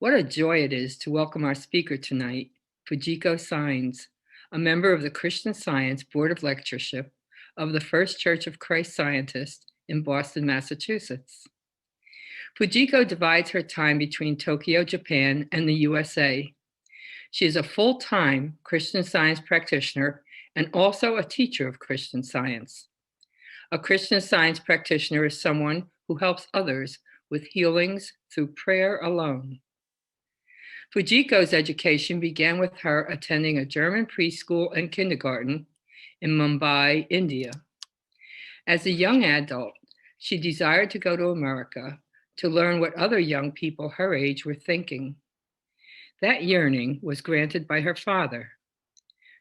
What a joy it is to welcome our speaker tonight, Fujiko Signs, a member of the Christian Science Board of Lectureship of the First Church of Christ Scientists in Boston, Massachusetts. Fujiko divides her time between Tokyo, Japan, and the USA. She is a full-time Christian Science practitioner and also a teacher of Christian Science. A Christian Science practitioner is someone who helps others with healings through prayer alone. Fujiko's education began with her attending a German preschool and kindergarten in Mumbai, India. As a young adult, she desired to go to America to learn what other young people her age were thinking. That yearning was granted by her father.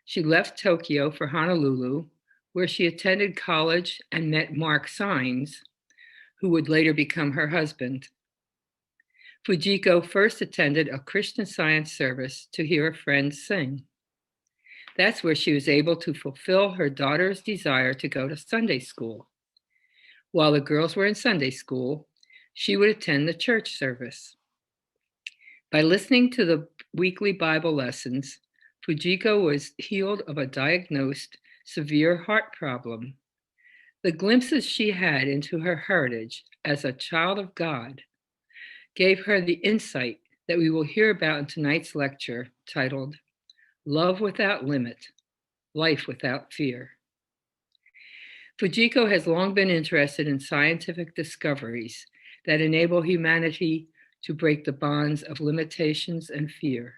She left Tokyo for Honolulu, where she attended college and met Mark Signs, who would later become her husband. Fujiko first attended a Christian Science service to hear a friend sing. That's where she was able to fulfill her daughter's desire to go to Sunday school. While the girls were in Sunday school, she would attend the church service. By listening to the weekly Bible lessons, Fujiko was healed of a diagnosed severe heart problem. The glimpses she had into her heritage as a child of God gave her the insight that we will hear about in tonight's lecture titled, Love Without Limit, Life Without Fear. Fujiko has long been interested in scientific discoveries that enable humanity to break the bonds of limitations and fear.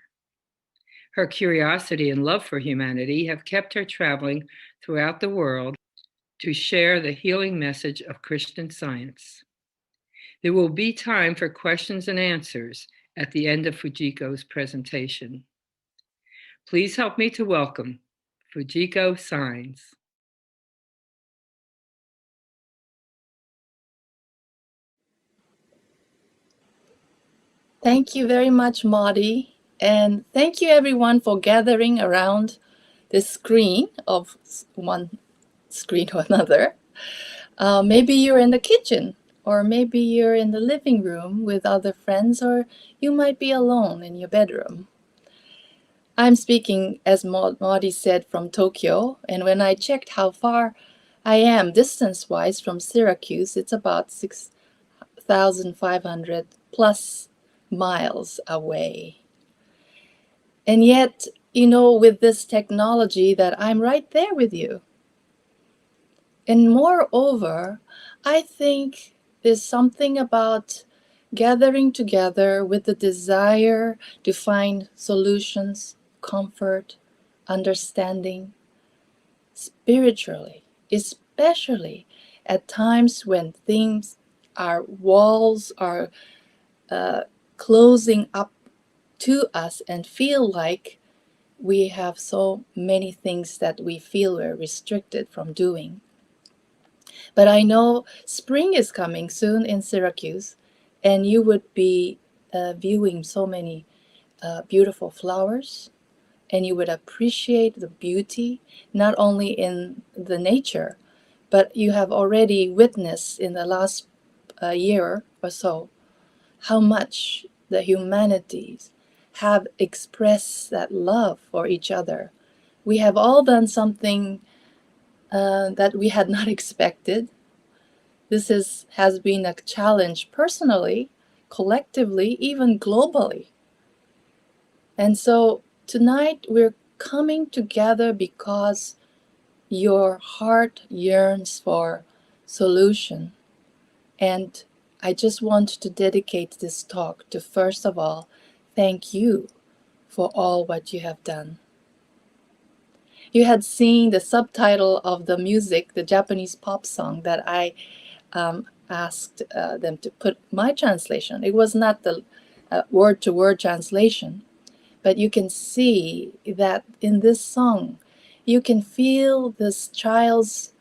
Her curiosity and love for humanity have kept her traveling throughout the world to share the healing message of Christian Science. There will be time for questions and answers at the end of Fujiko's presentation. Please help me to welcome Fujiko Signs. Thank you very much, Maudie. And thank you everyone for gathering around this screen of one screen to another. Maybe you're in the kitchen, or maybe you're in the living room with other friends, or you might be alone in your bedroom. I'm speaking, as Maudie said, from Tokyo, and when I checked how far I am distance-wise from Syracuse, it's about 6,500 plus miles away. And yet, with this technology that I'm right there with you. And moreover, I think there's something about gathering together with the desire to find solutions, comfort, understanding, spiritually, especially at times when walls are closing up to us and feel like we have so many things that we feel we're restricted from doing. But I know spring is coming soon in Syracuse, and you would be viewing so many beautiful flowers, and you would appreciate the beauty, not only in the nature, but you have already witnessed in the last year or so how much the humanities have expressed that love for each other. We have all done something that we had not expected. This has been a challenge personally, collectively, even globally. And so tonight we're coming together because your heart yearns for solution. And I just want to dedicate this talk to, first of all, thank you for all what you have done. You had seen the subtitle of the music, the Japanese pop song that I asked them to put my translation. It was not the word-to-word translation, but you can see that in this song, you can feel this child's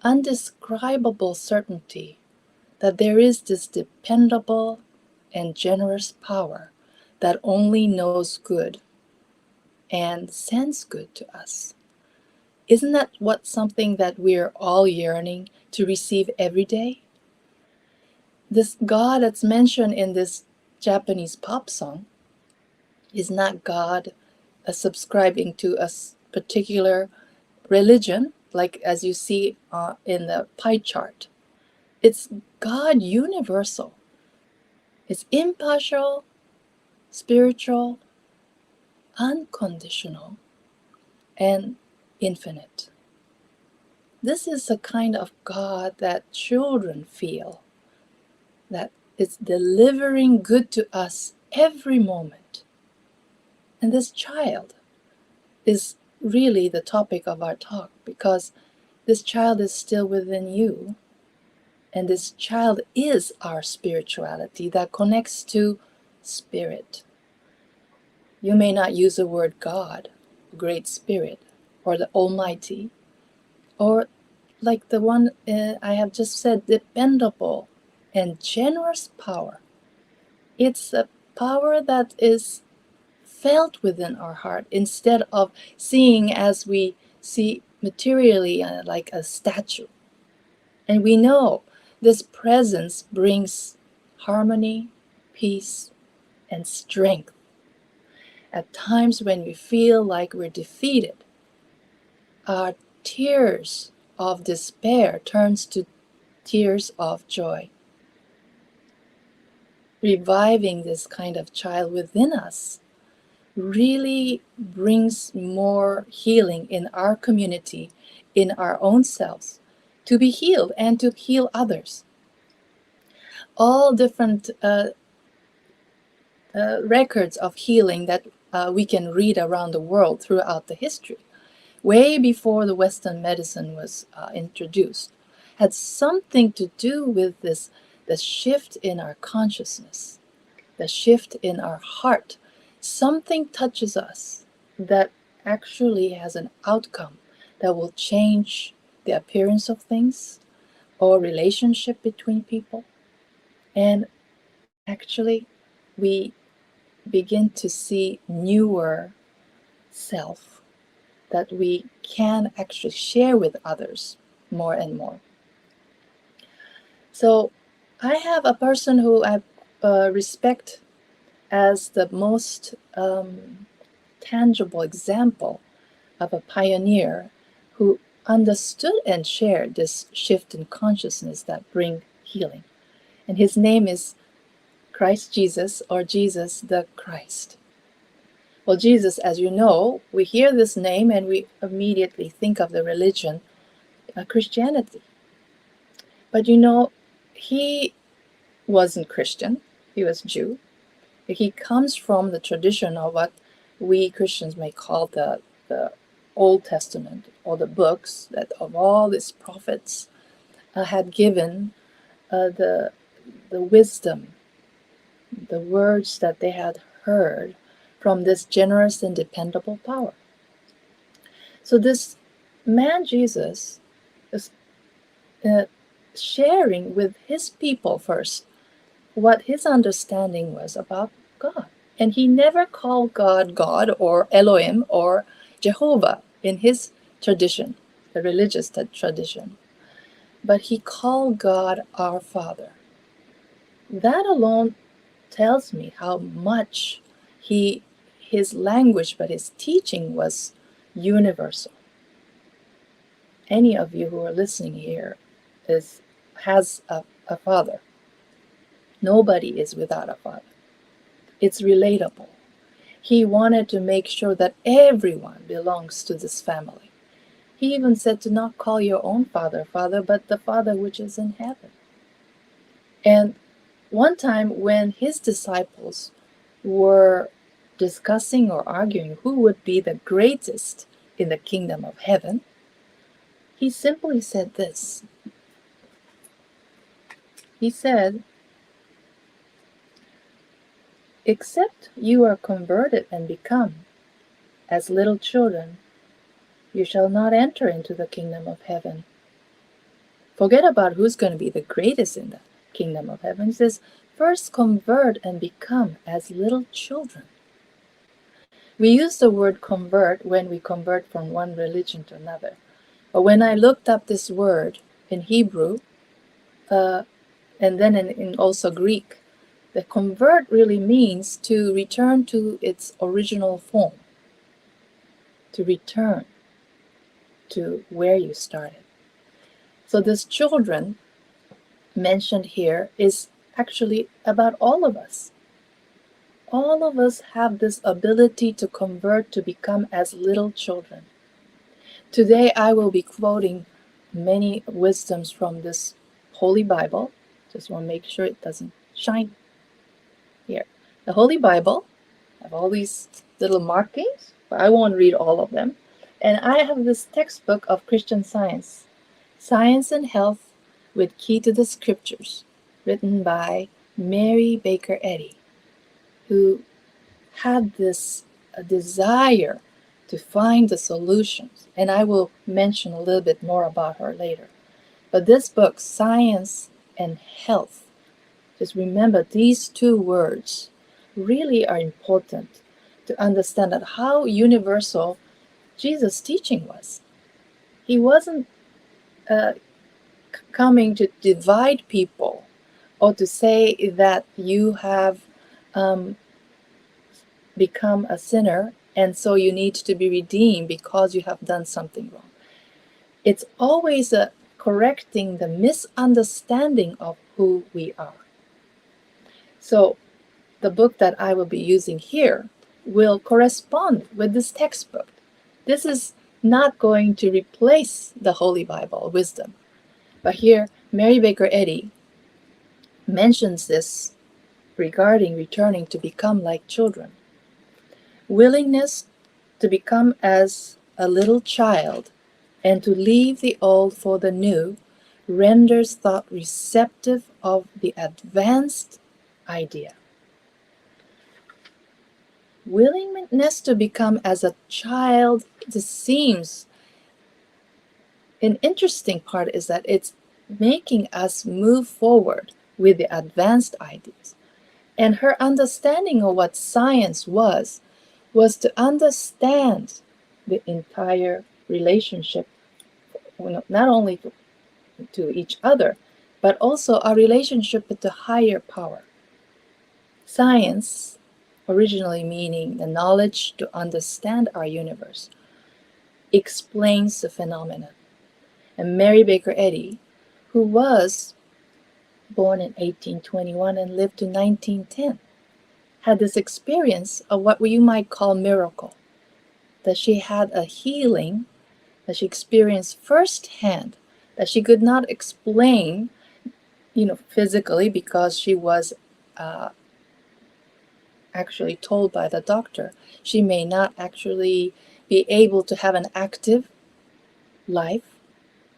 undescribable certainty that there is this dependable and generous power that only knows good and sends good to us. Isn't that something that we're all yearning to receive every day? This God that's mentioned in this Japanese pop song is not God subscribing to a particular religion, like as you see in the pie chart. It's God universal. It's impartial, spiritual, unconditional, and infinite. This is the kind of God that children feel, that is delivering good to us every moment. And this child is really the topic of our talk, because this child is still within you. And this child is our spirituality that connects to spirit. You may not use the word God, Great Spirit, or the Almighty, or like the one I have just said, dependable and generous power. It's a power that is felt within our heart instead of seeing as we see materially, like a statue. And we know this presence brings harmony, peace, and strength. At times when we feel like we're defeated, our tears of despair turns to tears of joy. Reviving this kind of child within us really brings more healing in our community, in our own selves, to be healed and to heal others. All different records of healing that we can read around the world throughout the history, way before the Western medicine was introduced, had something to do with this, the shift in our consciousness, the shift in our heart. Something touches us that actually has an outcome that will change the appearance of things or relationship between people. And actually, we begin to see newer self that we can actually share with others more and more. So I have a person who I respect as the most tangible example of a pioneer who understood and shared this shift in consciousness that bring healing. And his name is Christ Jesus, or Jesus the Christ. Well, Jesus, as you know, we hear this name and we immediately think of the religion, Christianity. But you know, he wasn't Christian, he was Jew. He comes from the tradition of what we Christians may call the Old Testament, or the books that of all these prophets had given the wisdom, the words that they had heard from this generous and dependable power. So this man Jesus is sharing with his people first what his understanding was about God. And he never called God God or Elohim or Jehovah in his tradition, the religious tradition, but he called God our Father. That alone tells me how much his language, but his teaching was universal. Any of you who are listening here has a father. Nobody is without a father. It's relatable. He wanted to make sure that everyone belongs to this family. He even said to not call your own father, Father, but the Father which is in heaven. And one time when his disciples were discussing or arguing who would be the greatest in the kingdom of heaven, he simply said this. He said, "Except you are converted and become as little children, you shall not enter into the kingdom of heaven." Forget about who's going to be the greatest in the kingdom of heaven. He says, first convert and become as little children. We use the word convert when we convert from one religion to another. But when I looked up this word in Hebrew, and then in also Greek, The convert really means to return to its original form, to return to where you started. So this children mentioned here is actually about all of us. All of us have this ability to convert, to become as little children. Today I will be quoting many wisdoms from this Holy Bible. Just want to make sure it doesn't shine here. The Holy Bible, I have all these little markings, but I won't read all of them. And I have this textbook of Christian Science, Science and Health with Key to the Scriptures, written by Mary Baker Eddy, who had this desire to find the solutions. And I will mention a little bit more about her later. But this book, Science and Health, just remember these two words really are important to understand that how universal Jesus' teaching was. He wasn't coming to divide people or to say that you have become a sinner and so you need to be redeemed because you have done something wrong. It's always correcting the misunderstanding of who we are. So the book that I will be using here will correspond with this textbook. This is not going to replace the Holy Bible wisdom. But here, Mary Baker Eddy mentions this regarding returning to become like children. Willingness to become as a little child and to leave the old for the new renders thought receptive of the advanced idea. Willingness to become as a child, this seems an interesting part is that it's making us move forward with the advanced ideas. And her understanding of what science was to understand the entire relationship, not only to each other, but also our relationship with the higher power. Science, originally meaning the knowledge to understand our universe, explains the phenomenon. And Mary Baker Eddy, who was born in 1821 and lived to 1910, had this experience of what you might call miracle, that she had a healing that she experienced firsthand, that she could not explain, physically, because she was actually told by the doctor she may not actually be able to have an active life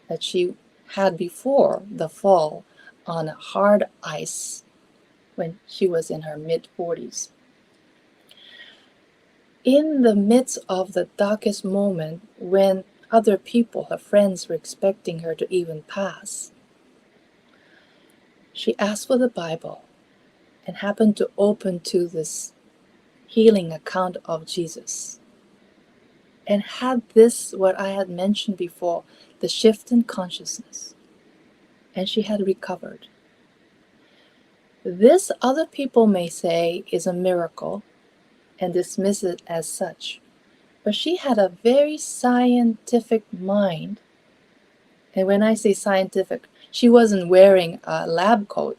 that she had before the fall on hard ice when she was in her mid-40s. In the midst of the darkest moment, when other people, her friends, were expecting her to even pass, she asked for the Bible and happened to open to this healing account of Jesus, and had this, what I had mentioned before, the shift in consciousness, and she had recovered. This, other people may say, is a miracle and dismiss it as such, but she had a very scientific mind. And when I say scientific, she wasn't wearing a lab coat,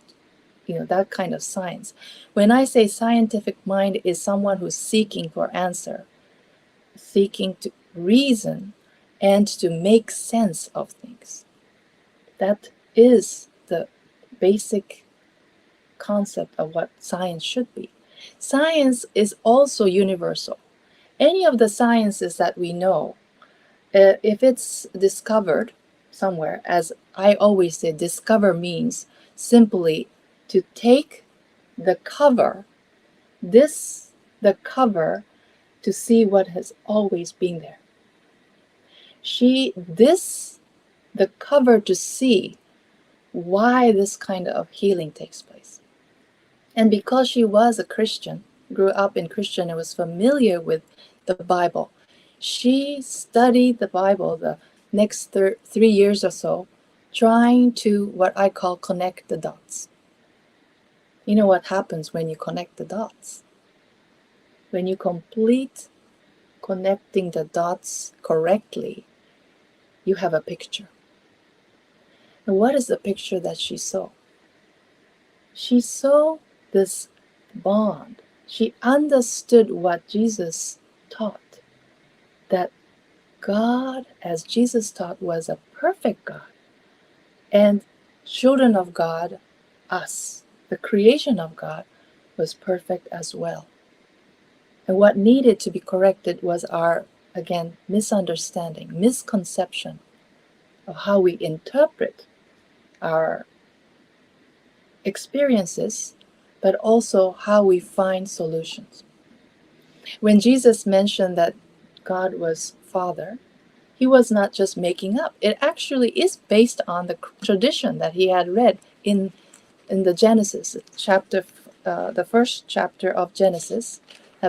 that kind of science. When I say scientific mind, is someone who's seeking for answer, seeking to reason and to make sense of things. That is the basic concept of what science should be. Science is also universal. Any of the sciences that we know, if it's discovered somewhere, as I always say, discover means simply to take the cover, the cover, to see what has always been there. The cover to see why this kind of healing takes place. And because she was a Christian, grew up in Christian and was familiar with the Bible, she studied the Bible the next 3 years or so, trying to, what I call, connect the dots. You know what happens when you connect the dots? When you complete connecting the dots correctly, you have a picture. And what is the picture that she saw? She saw this bond. She understood what Jesus taught, that God, as Jesus taught, was a perfect God. And children of God, us, the creation of God, was perfect as well. And what needed to be corrected was our, again, misunderstanding, misconception of how we interpret our experiences, but also how we find solutions. When Jesus mentioned that God was Father, he was not just making up. It actually is based on the tradition that he had read in the Genesis chapter, the first chapter of Genesis,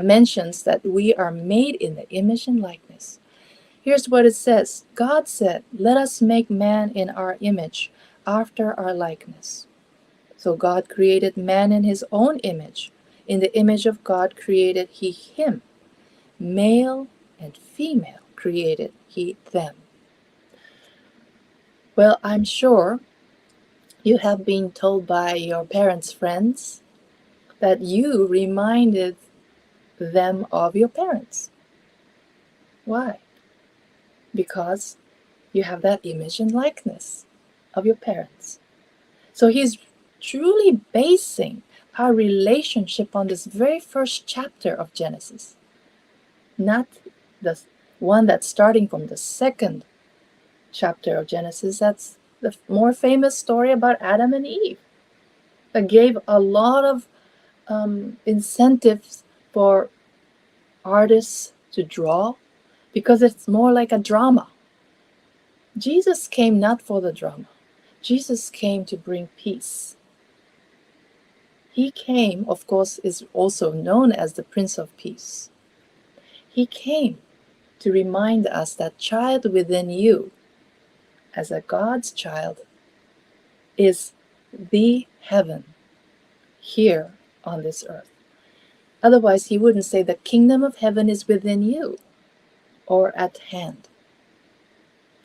mentions that we are made in the image and likeness. Here's what it says. God said, "Let us make man in our image, after our likeness." So God created man in his own image. In the image of God created he him. Male and female created he them. Well, I'm sure you have been told by your parents' friends that you reminded them of your parents. Why? Because you have that image and likeness of your parents. So he's truly basing our relationship on this very first chapter of Genesis, not the one that's starting from the second chapter of Genesis. That's the more famous story about Adam and Eve, that gave a lot of incentives for artists to draw, because it's more like a drama. Jesus came not for the drama. Jesus came to bring peace. He came, of course, is also known as the Prince of Peace. He came to remind us that child within you, as a God's child, is the heaven here on this earth. Otherwise, he wouldn't say the kingdom of heaven is within you or at hand.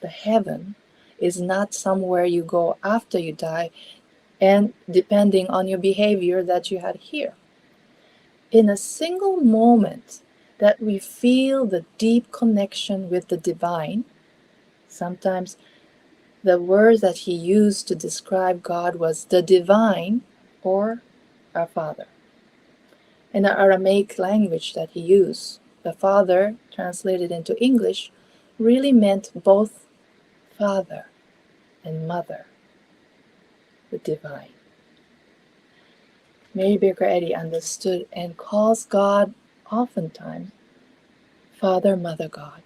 The heaven is not somewhere you go after you die and depending on your behavior that you had here. In a single moment that we feel the deep connection with the divine, sometimes the word that he used to describe God was the divine or our Father. In the Aramaic language that he used, the Father, translated into English, really meant both Father and Mother, the divine. Mary Baker Eddy understood and calls God oftentimes Father, Mother, God.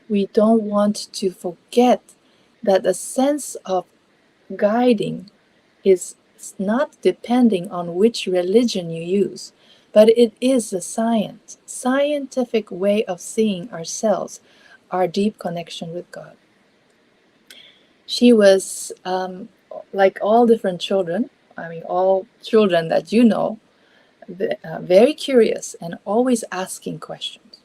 We don't want to forget that the sense of guiding is not depending on which religion you use, but it is a scientific way of seeing ourselves, our deep connection with God. She was, like all different children, all children that you know, very curious and always asking questions.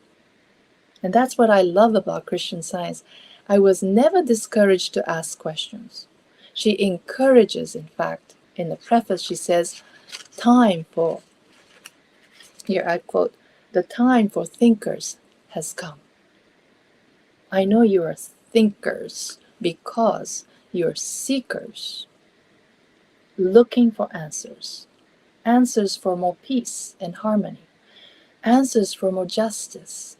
And that's what I love about Christian Science. I was never discouraged to ask questions. She encourages, in fact, in the preface, she says, time for, here I quote, "the time for thinkers has come." I know you are thinkers because you're seekers, looking for answers, answers for more peace and harmony, answers for more justice.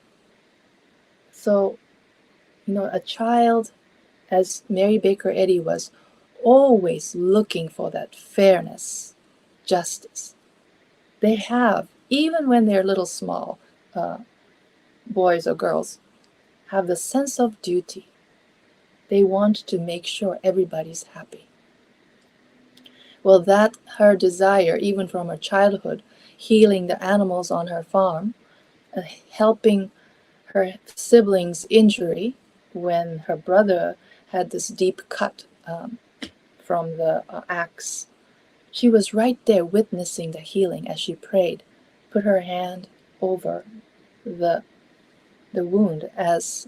So, a child, as Mary Baker Eddy was, always looking for that fairness, justice. They have, even when they're little small, boys or girls, have the sense of duty. They want to make sure everybody's happy. Well, that her desire, even from her childhood, healing the animals on her farm, helping her siblings' injury when her brother had this deep cut from the axe. She was right there witnessing the healing as she prayed, put her hand over the, the wound as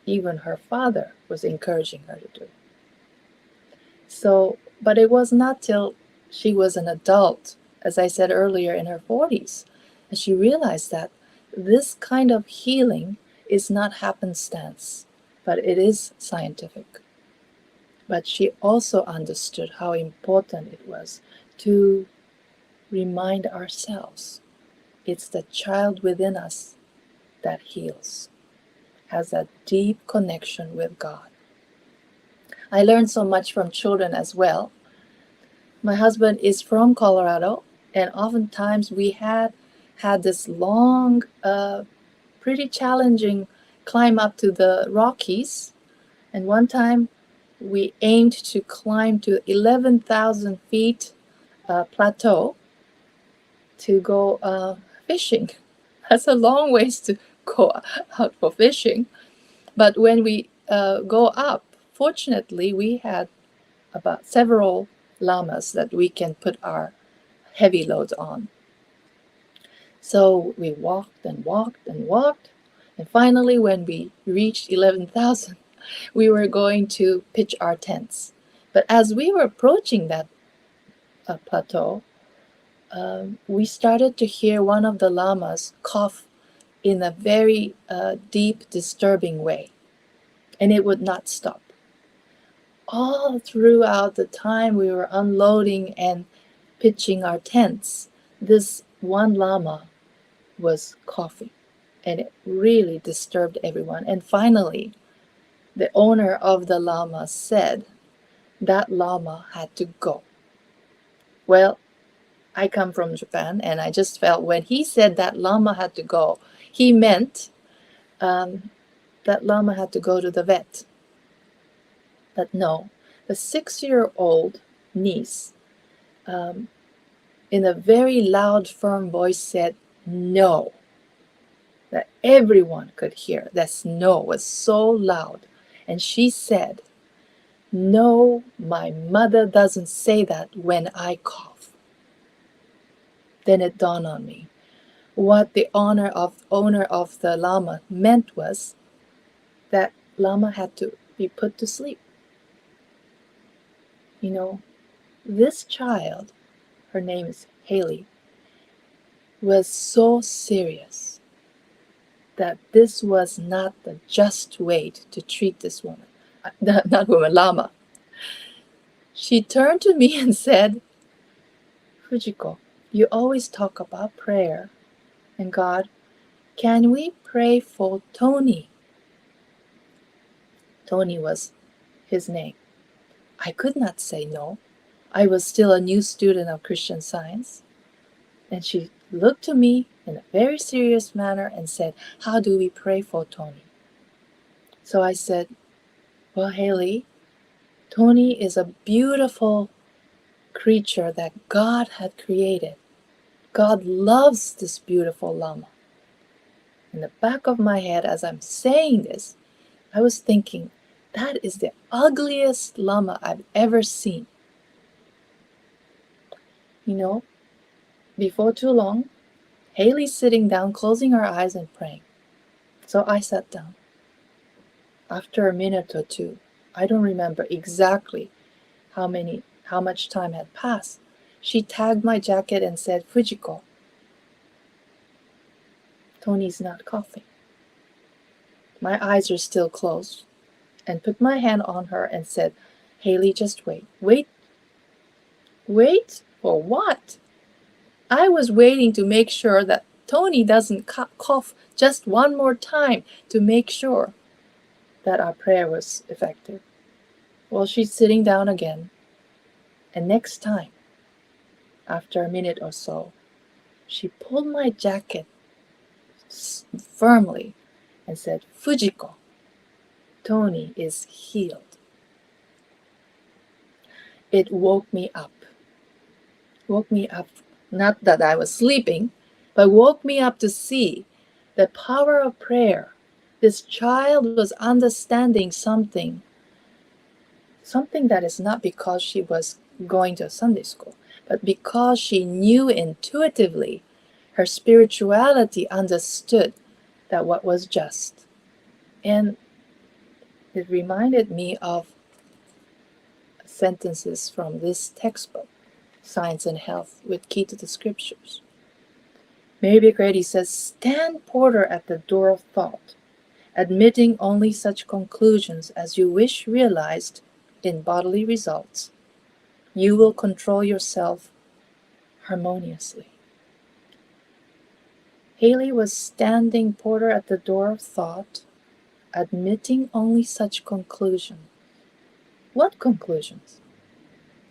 even her father was encouraging her to do. So, but it was not till she was an adult, as I said earlier, in her 40s, and she realized that this kind of healing is not happenstance, but it is scientific. But she also understood how important it was to remind ourselves it's the child within us that heals, has a deep connection with God. I learned so much from children as well. My husband is from Colorado, and oftentimes we had this long, pretty challenging climb up to the Rockies. And one time we aimed to climb to 11,000 feet plateau to go fishing. That's a long ways to go out for fishing. But when we go up, fortunately, we had about several llamas that we can put our heavy loads on. So we walked and walked and walked. And finally, when we reached 11,000, we were going to pitch our tents. But as we were approaching that plateau, we started to hear one of the llamas cough in a very deep, disturbing way. And it would not stop. All throughout the time we were unloading and pitching our tents, this one llama was coughing, and it really disturbed everyone. And finally, the owner of the llama said that llama had to go. Well, I come from Japan, and I just felt when he said that llama had to go, he meant that llama had to go to the vet. But no, the 6-year-old niece, in a very loud, firm voice, said no. That everyone could hear. That no was so loud. And she said, no, my mother doesn't say that when I cough. Then it dawned on me. What the owner of the llama meant was that llama had to be put to sleep. You know, this child, her name is Haley, was so serious that this was not the just way to treat this woman. Not woman, llama. She turned to me and said, Fujiko, you always talk about prayer and God. Can we pray for Tony? Tony was his name. I could not say no. I was still a new student of Christian Science. And she looked to me in a very serious manner and said, how do we pray for Tony? So I said, well, Haley, Tony is a beautiful creature that God had created. God loves this beautiful llama. In the back of my head, as I'm saying this, I was thinking, that is the ugliest llama I've ever seen. You know, before too long, Haley's sitting down, closing her eyes and praying. So I sat down. After a minute or two, I don't remember exactly how much time had passed, she tagged my jacket and said, Fujiko, Tony's not coughing. My eyes are still closed, and put my hand on her and said, Haley, just wait. Wait for what? I was waiting to make sure that Tony doesn't cough just one more time to make sure that our prayer was effective. Well, she's sitting down again, and next time, after a minute or so, she pulled my jacket firmly and said, Fujiko, Tony is healed. It woke me up. Not that I was sleeping, but woke me up to see the power of prayer. This child was understanding something that is not because she was going to Sunday school, But because she knew intuitively, her spirituality understood that what was just. And it reminded me of sentences from this textbook, Science and Health with Key to the Scriptures. Mary Baker Eddy says, "Stand porter at the door of thought, admitting only such conclusions as you wish realized in bodily results. You will control yourself harmoniously." Haley was standing porter at the door of thought, admitting only such conclusions. What conclusions?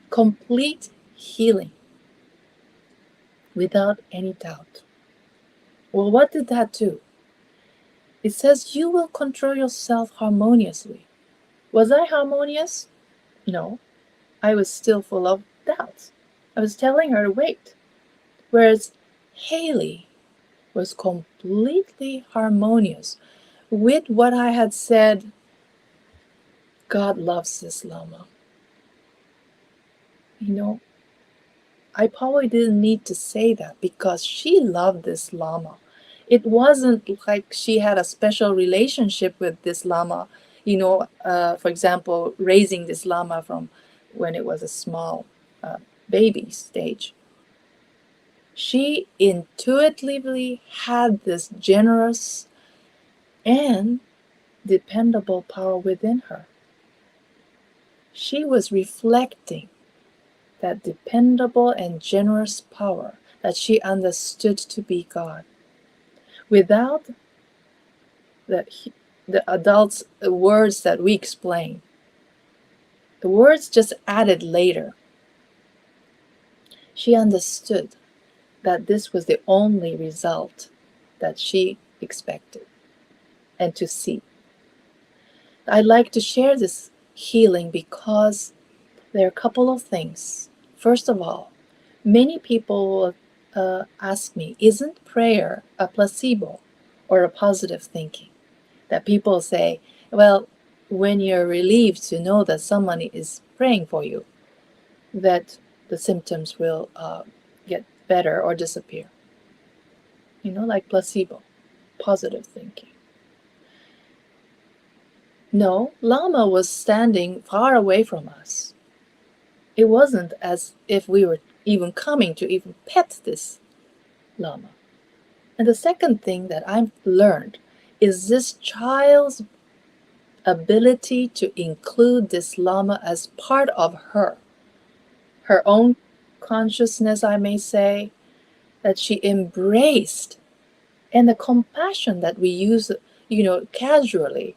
Complete healing, without any doubt. Well, what did that do? It says you will control yourself harmoniously. Was I harmonious? No, I was still full of doubts. I was telling her to wait. Whereas Haley was completely harmonious with what I had said. God loves this Lama. You know, I probably didn't need to say that because she loved this Lama. It wasn't like she had a special relationship with this Lama, for example, raising this Lama from when it was a small baby stage. She intuitively had this generous and dependable power within her. She was reflecting that dependable and generous power that she understood to be God. Without the adults' words that we explain, the words just added later. She understood that this was the only result that she expected and to see. I'd like to share this healing because there are a couple of things. First of all, many people will ask me, isn't prayer a placebo or a positive thinking? That people say, well, when you're relieved to know that someone is praying for you, that the symptoms will get better or disappear. Like placebo, positive thinking. No, Lama was standing far away from us. It wasn't as if we were even coming to even pet this Lama. And the second thing that I've learned is this child's ability to include this Lama as part of her own consciousness, I may say, that she embraced, and the compassion that we use, casually,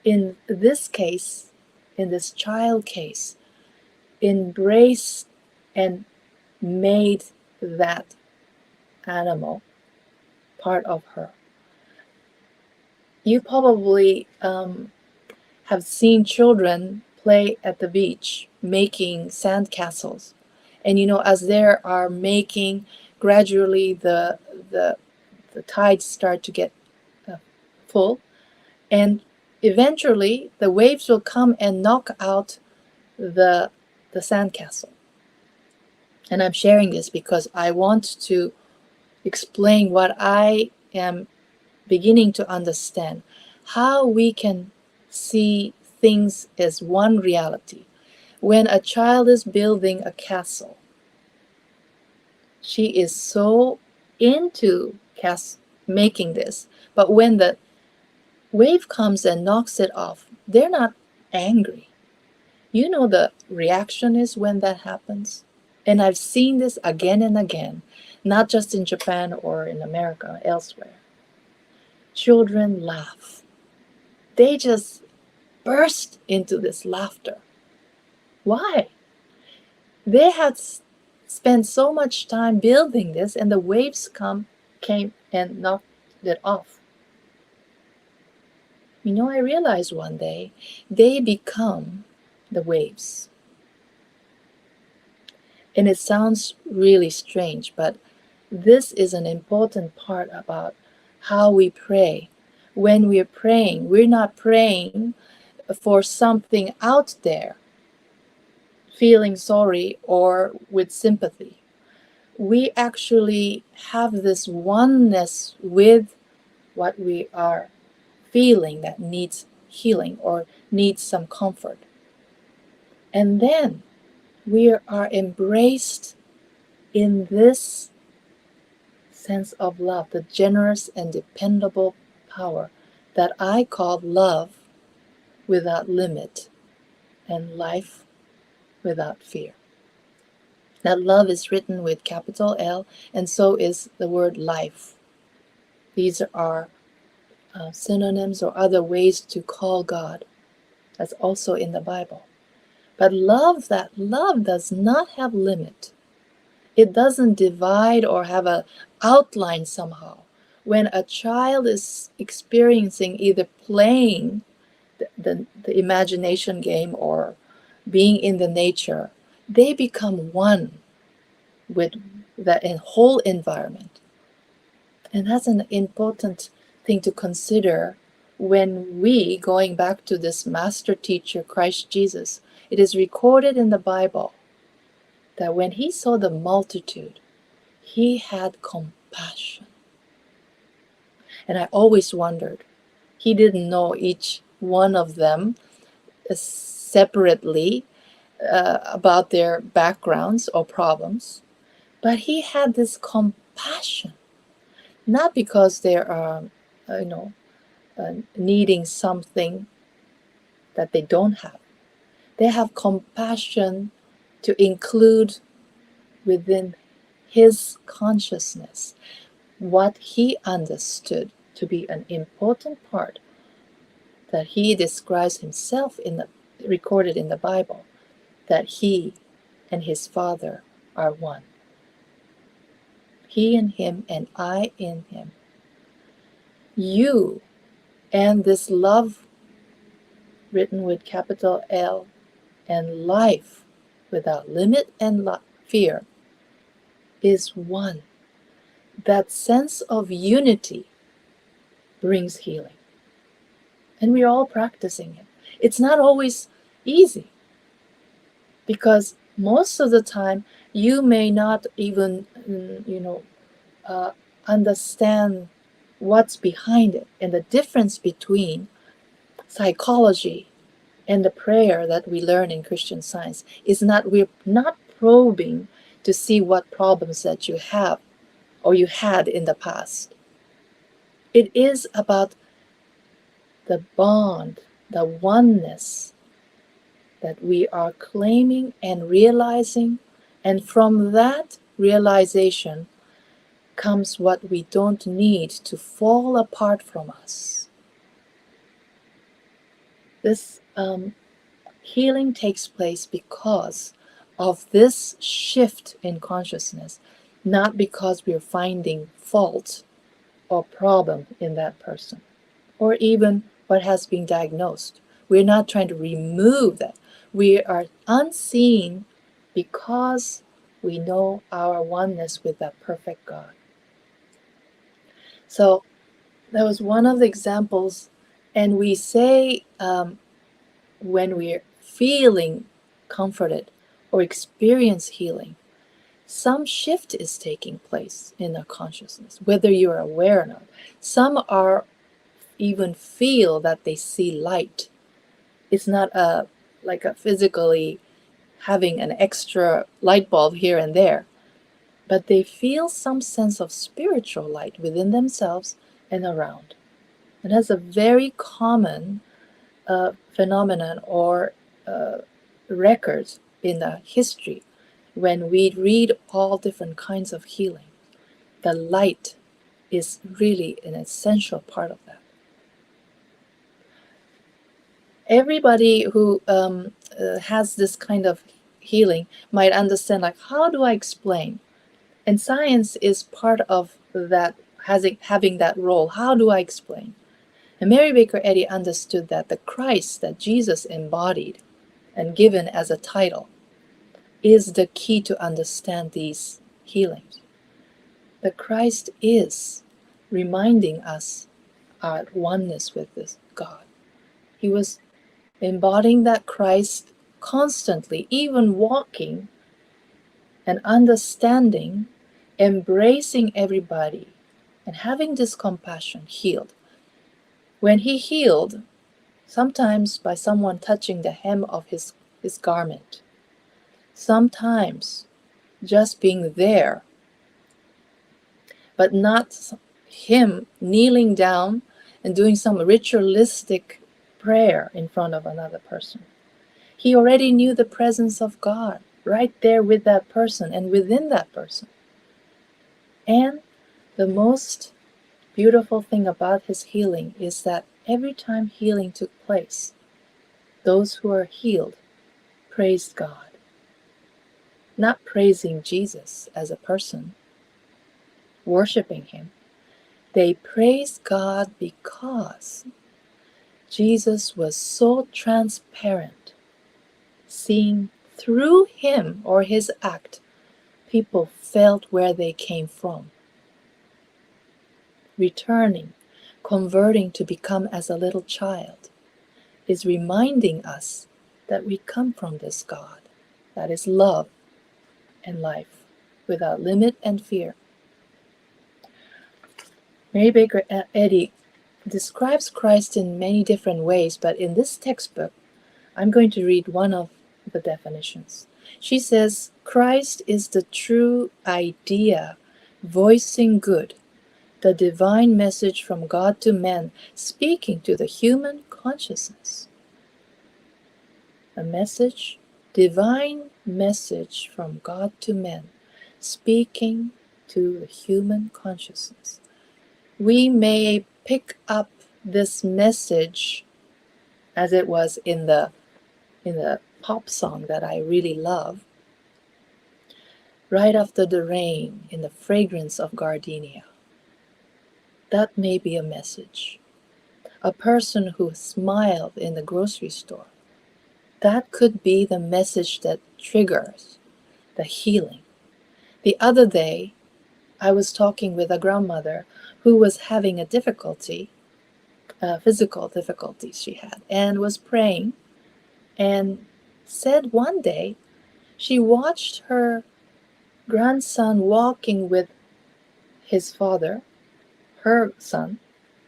in this case, in this child case, embraced and made that animal part of her. You probably have seen children play at the beach making sandcastles, and as they are making, gradually the tides start to get full, and eventually the waves will come and knock out the sandcastle. And I'm sharing this because I want to explain what I am beginning to understand, how we can see things as one reality. When a child is building a castle, she is so into making this, but when the wave comes and knocks it off, they're not angry. The reaction is when that happens. And I've seen this again and again, not just in Japan or in America, elsewhere. Children laugh. They just burst into this laughter. Why? They had spent so much time building this, and the waves came and knocked it off. I realized one day they become the waves. And it sounds really strange, but this is an important part about how we pray. When we're praying, we're not praying for something out there, feeling sorry or with sympathy. We actually have this oneness with what we are feeling that needs healing or needs some comfort. And then we are embraced in this sense of love, the generous and dependable power that I call love without limit and life without fear. That love is written with capital L, and so is the word life. These are synonyms or other ways to call God. That's also in the Bible. But that love does not have limit. It doesn't divide or have an outline somehow. When a child is experiencing either playing the imagination game or being in the nature, they become one with the whole environment. And that's an important thing to consider when we, going back to this master teacher, Christ Jesus, it is recorded in the Bible that when he saw the multitude, he had compassion. And I always wondered, he didn't know each one of them separately about their backgrounds or problems, but he had this compassion, not because they are, needing something that they don't have. They have compassion to include within his consciousness what he understood to be an important part that he describes himself recorded in the Bible, that he and his Father are one. He in him and I in him. You and this love written with capital L and life without limit and fear is one. That sense of unity brings healing. And we're all practicing it. It's not always easy because most of the time you may not even, understand what's behind it. And the difference between psychology and the prayer that we learn in Christian Science is we're not probing to see what problems that you have or you had in the past. It is about the bond, the oneness that we are claiming and realizing, and from that realization comes what we don't need to fall apart from us. This healing takes place because of this shift in consciousness, not because we're finding fault or problem in that person, or even what has been diagnosed. We're not trying to remove that. We are unseen because we know our oneness with that perfect God. So that was one of the examples. And we say when we're feeling comforted or experience healing, some shift is taking place in our consciousness, whether you're aware or not. Some are even feel that they see light. It's not like a physically having an extra light bulb here and there, but they feel some sense of spiritual light within themselves and around. And that's a very common phenomenon or record in the history. When we read all different kinds of healing, the light is really an essential part of that. Everybody who has this kind of healing might understand, like, how do I explain? And science is part of that, having that role. How do I explain? And Mary Baker Eddy understood that the Christ that Jesus embodied and given as a title is the key to understand these healings. The Christ is reminding us our oneness with this God. He was embodying that Christ constantly, even walking and understanding, embracing everybody, and having this compassion, healed. When he healed, sometimes by someone touching the hem of his garment, sometimes just being there, but not him kneeling down and doing some ritualistic prayer in front of another person. He already knew the presence of God right there with that person and within that person. And the most beautiful thing about his healing is that every time healing took place, those who are healed praised God, not praising Jesus as a person, worshiping him. They praised God because Jesus was so transparent. Seeing through him or his act, people felt where they came from. Returning, converting to become as a little child is reminding us that we come from this God that is love and life without limit and fear. Mary Baker Eddy describes Christ in many different ways, but in this textbook, I'm going to read one of the definitions. She says, Christ is the true idea, voicing good, the divine message from God to man, speaking to the human consciousness. A message, divine message from God to men, speaking to the human consciousness. We may pick up this message as it was in the pop song that I really love, right after the rain in the fragrance of gardenia. That may be a message. A person who smiled in the grocery store. That could be the message that triggers the healing. The other day, I was talking with a grandmother who was having a difficulty, physical difficulties she had, and was praying, and said one day she watched her grandson walking with his father, her son,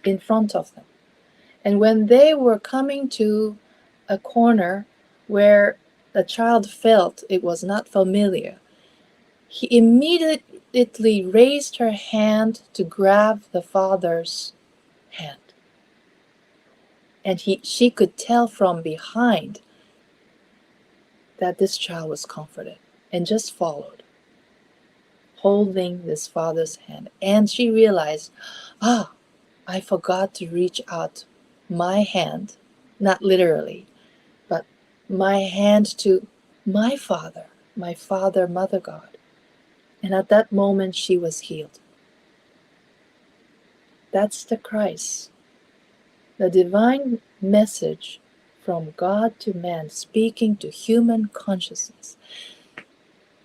in front of them. And when they were coming to a corner where the child felt it was not familiar, he immediately raised her hand to grab the father's hand. And she could tell from behind that this child was comforted and just followed, holding this father's hand. And she realized, I forgot to reach out my hand, not literally, but my hand to my father, mother God. And at that moment, she was healed. That's the Christ, the divine message from God to man, speaking to human consciousness.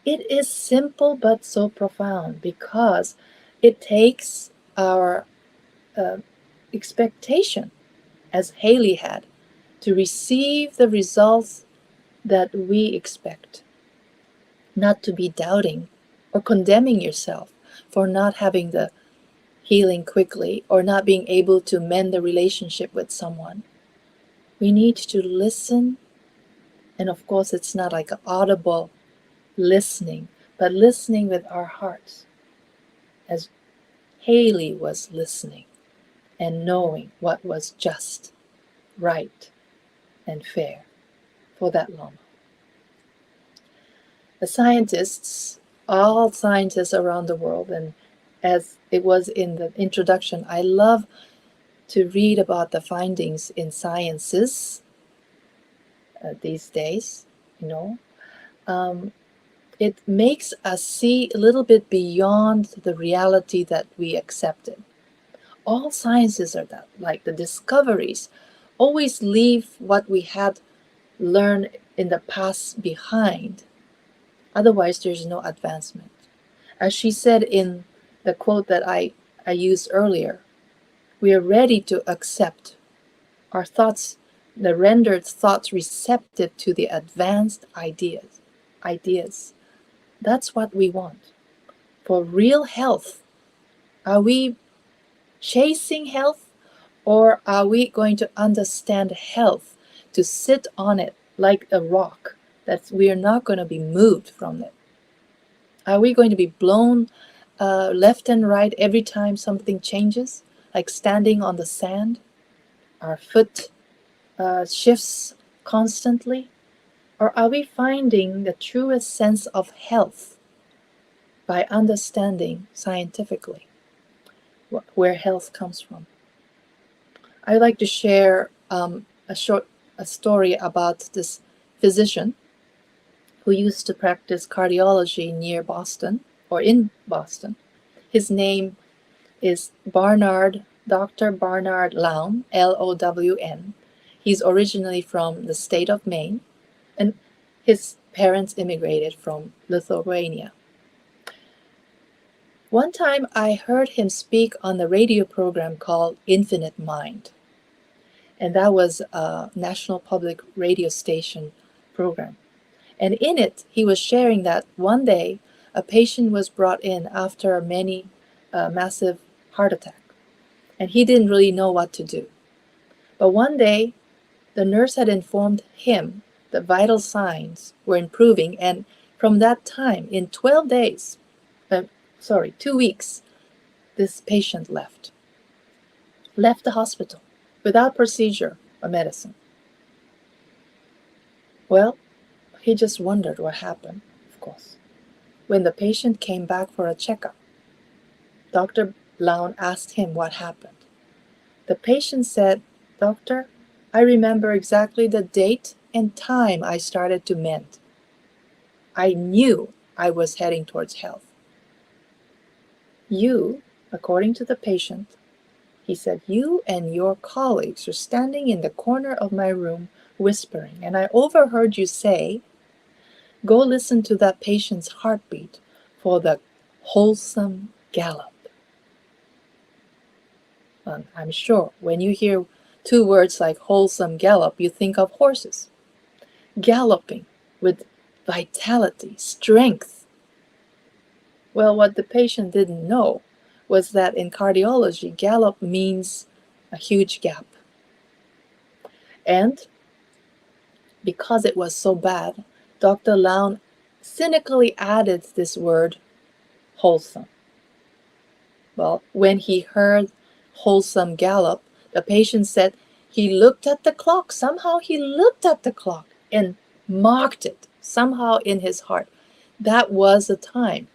It is simple but so profound because it takes our expectation, as Haley had, to receive the results that we expect, not to be doubting or condemning yourself for not having the healing quickly or not being able to mend the relationship with someone. We need to listen, and of course it's not like an audible listening, but listening with our hearts, as Haley was listening and knowing what was just, right, and fair for that lama. The scientists, all scientists around the world, and as it was in the introduction, I love to read about the findings in sciences these days, it makes us see a little bit beyond the reality that we accepted. All sciences are that, like the discoveries, always leave what we had learned in the past behind. Otherwise, there's no advancement. As she said in the quote that I used earlier, we are ready to accept our thoughts the rendered thoughts receptive to the advanced ideas. That's what we want. For real health, are we chasing health, or are we going to understand health to sit on it like a rock that we are not going to be moved from it? Are we going to be blown left and right every time something changes, like standing on the sand? Our foot shifts constantly? Or are we finding the truest sense of health by understanding scientifically where health comes from? I'd like to share a story about this physician who used to practice cardiology near Boston, or in Boston. His name is Dr. Barnard Lown, Lown. He's originally from the state of Maine, and his parents immigrated from Lithuania. One time I heard him speak on the radio program called Infinite Mind, and that was a national public radio station program. And in it, he was sharing that one day a patient was brought in after a massive heart attack, and he didn't really know what to do. But one day, the nurse had informed him that vital signs were improving, and from that time, in 2 weeks, this patient left the hospital without procedure or medicine. Well, he just wondered what happened, of course. When the patient came back for a checkup, Dr. Lown asked him what happened. The patient said, "Doctor, I remember exactly the date and time I started to mend. I knew I was heading towards health." You, according to the patient, he said, "You and your colleagues are standing in the corner of my room whispering, and I overheard you say, 'Go listen to that patient's heartbeat for the wholesome gallop.'" I'm sure when you hear two words like wholesome gallop, you think of horses galloping with vitality, strength. Well, what the patient didn't know was that in cardiology, gallop means a huge gap. And because it was so bad, Dr. Lown cynically added this word, wholesome. Well, when he heard wholesome gallop, the patient said he looked at the clock. Somehow he looked at the clock and marked it somehow in his heart. That was the time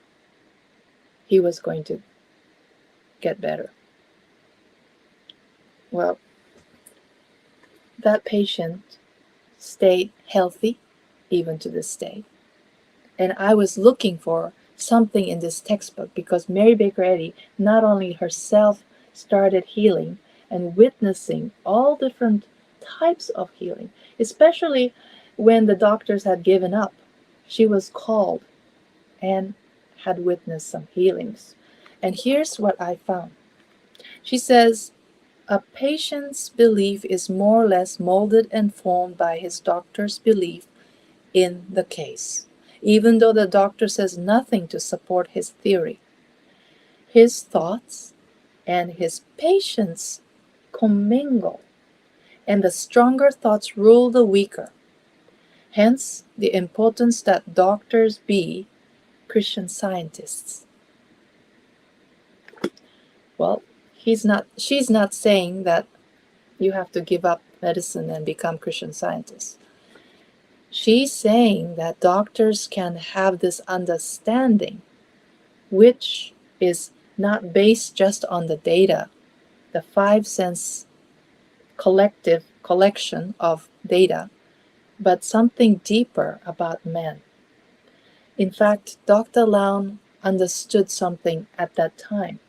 he was going to get better. Well, that patient stayed healthy even to this day. And I was looking for something in this textbook because Mary Baker Eddy not only herself started healing and witnessing all different types of healing, especially when the doctors had given up. She was called and had witnessed some healings. And here's what I found. She says, "A patient's belief is more or less molded and formed by his doctor's belief in the case, even though the doctor says nothing to support his theory. His thoughts and his patient's commingle, and the stronger thoughts rule the weaker. Hence, the importance that doctors be Christian Scientists." Well, she's not saying that you have to give up medicine and become Christian Scientists. She's saying that doctors can have this understanding, which is not based just on the data, the 5 sense collection of data, but something deeper about man. In fact, Dr. Lown understood something at that time,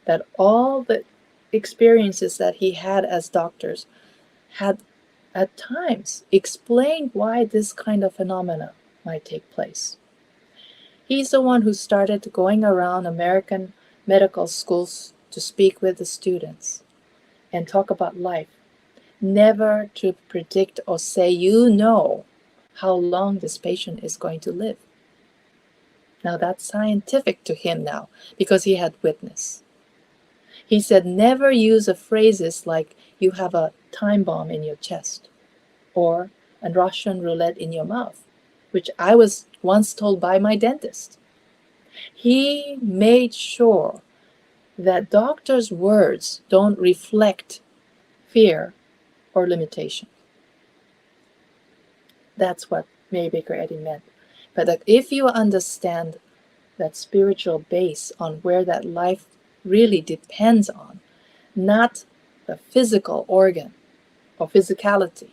that all the experiences that he had as doctors had at times explained why this kind of phenomena might take place. He's the one who started going around American medical schools to speak with the students and talk about life. never to predict or say you know how long this patient is going to live. Now that's scientific to him now because he had witness. He said never use a phrases like you have a time bomb in your chest or a Russian roulette in your mouth, which I was once told by my dentist. He made sure that doctors' words don't reflect fear or limitation. That's what Baker Eddy meant. But if you understand that spiritual base on where that life really depends on, not the physical organ or physicality,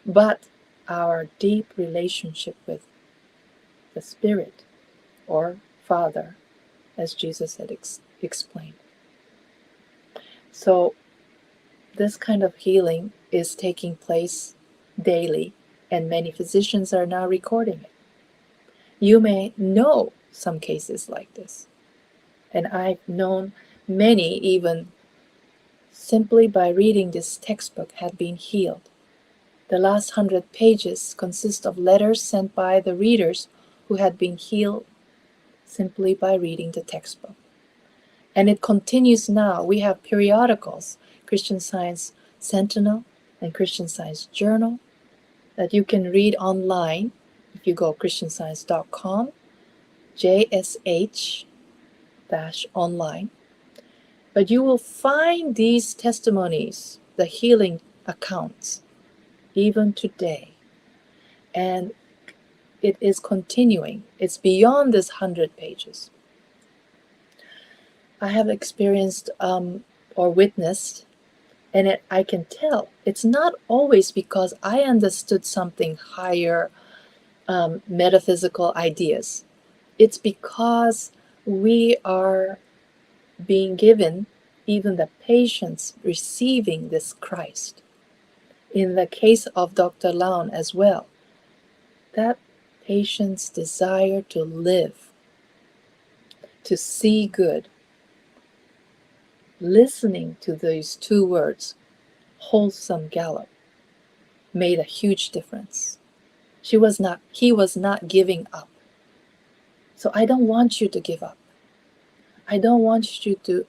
but our deep relationship with the Spirit or Father, as Jesus had explained. So this kind of healing is taking place daily, and many physicians are now recording it. You may know some cases like this, and I've known many even simply by reading this textbook had been healed. The last 100 pages consist of letters sent by the readers who had been healed simply by reading the textbook. And it continues now. We have periodicals, Christian Science Sentinel and Christian Science Journal, that you can read online if you go christianscience.com, JSH-online. But you will find these testimonies, the healing accounts, even today. And it is continuing. It's beyond this 100 pages. I have experienced or witnessed, and I can tell it's not always because I understood something higher, metaphysical ideas. It's because we are being given, even the patients receiving this Christ. In the case of Dr. Laun as well, that patient's desire to live, to see good, listening to these two words, wholesome gallop, made a huge difference. He was not giving up. So I don't want you to give up. I don't want you to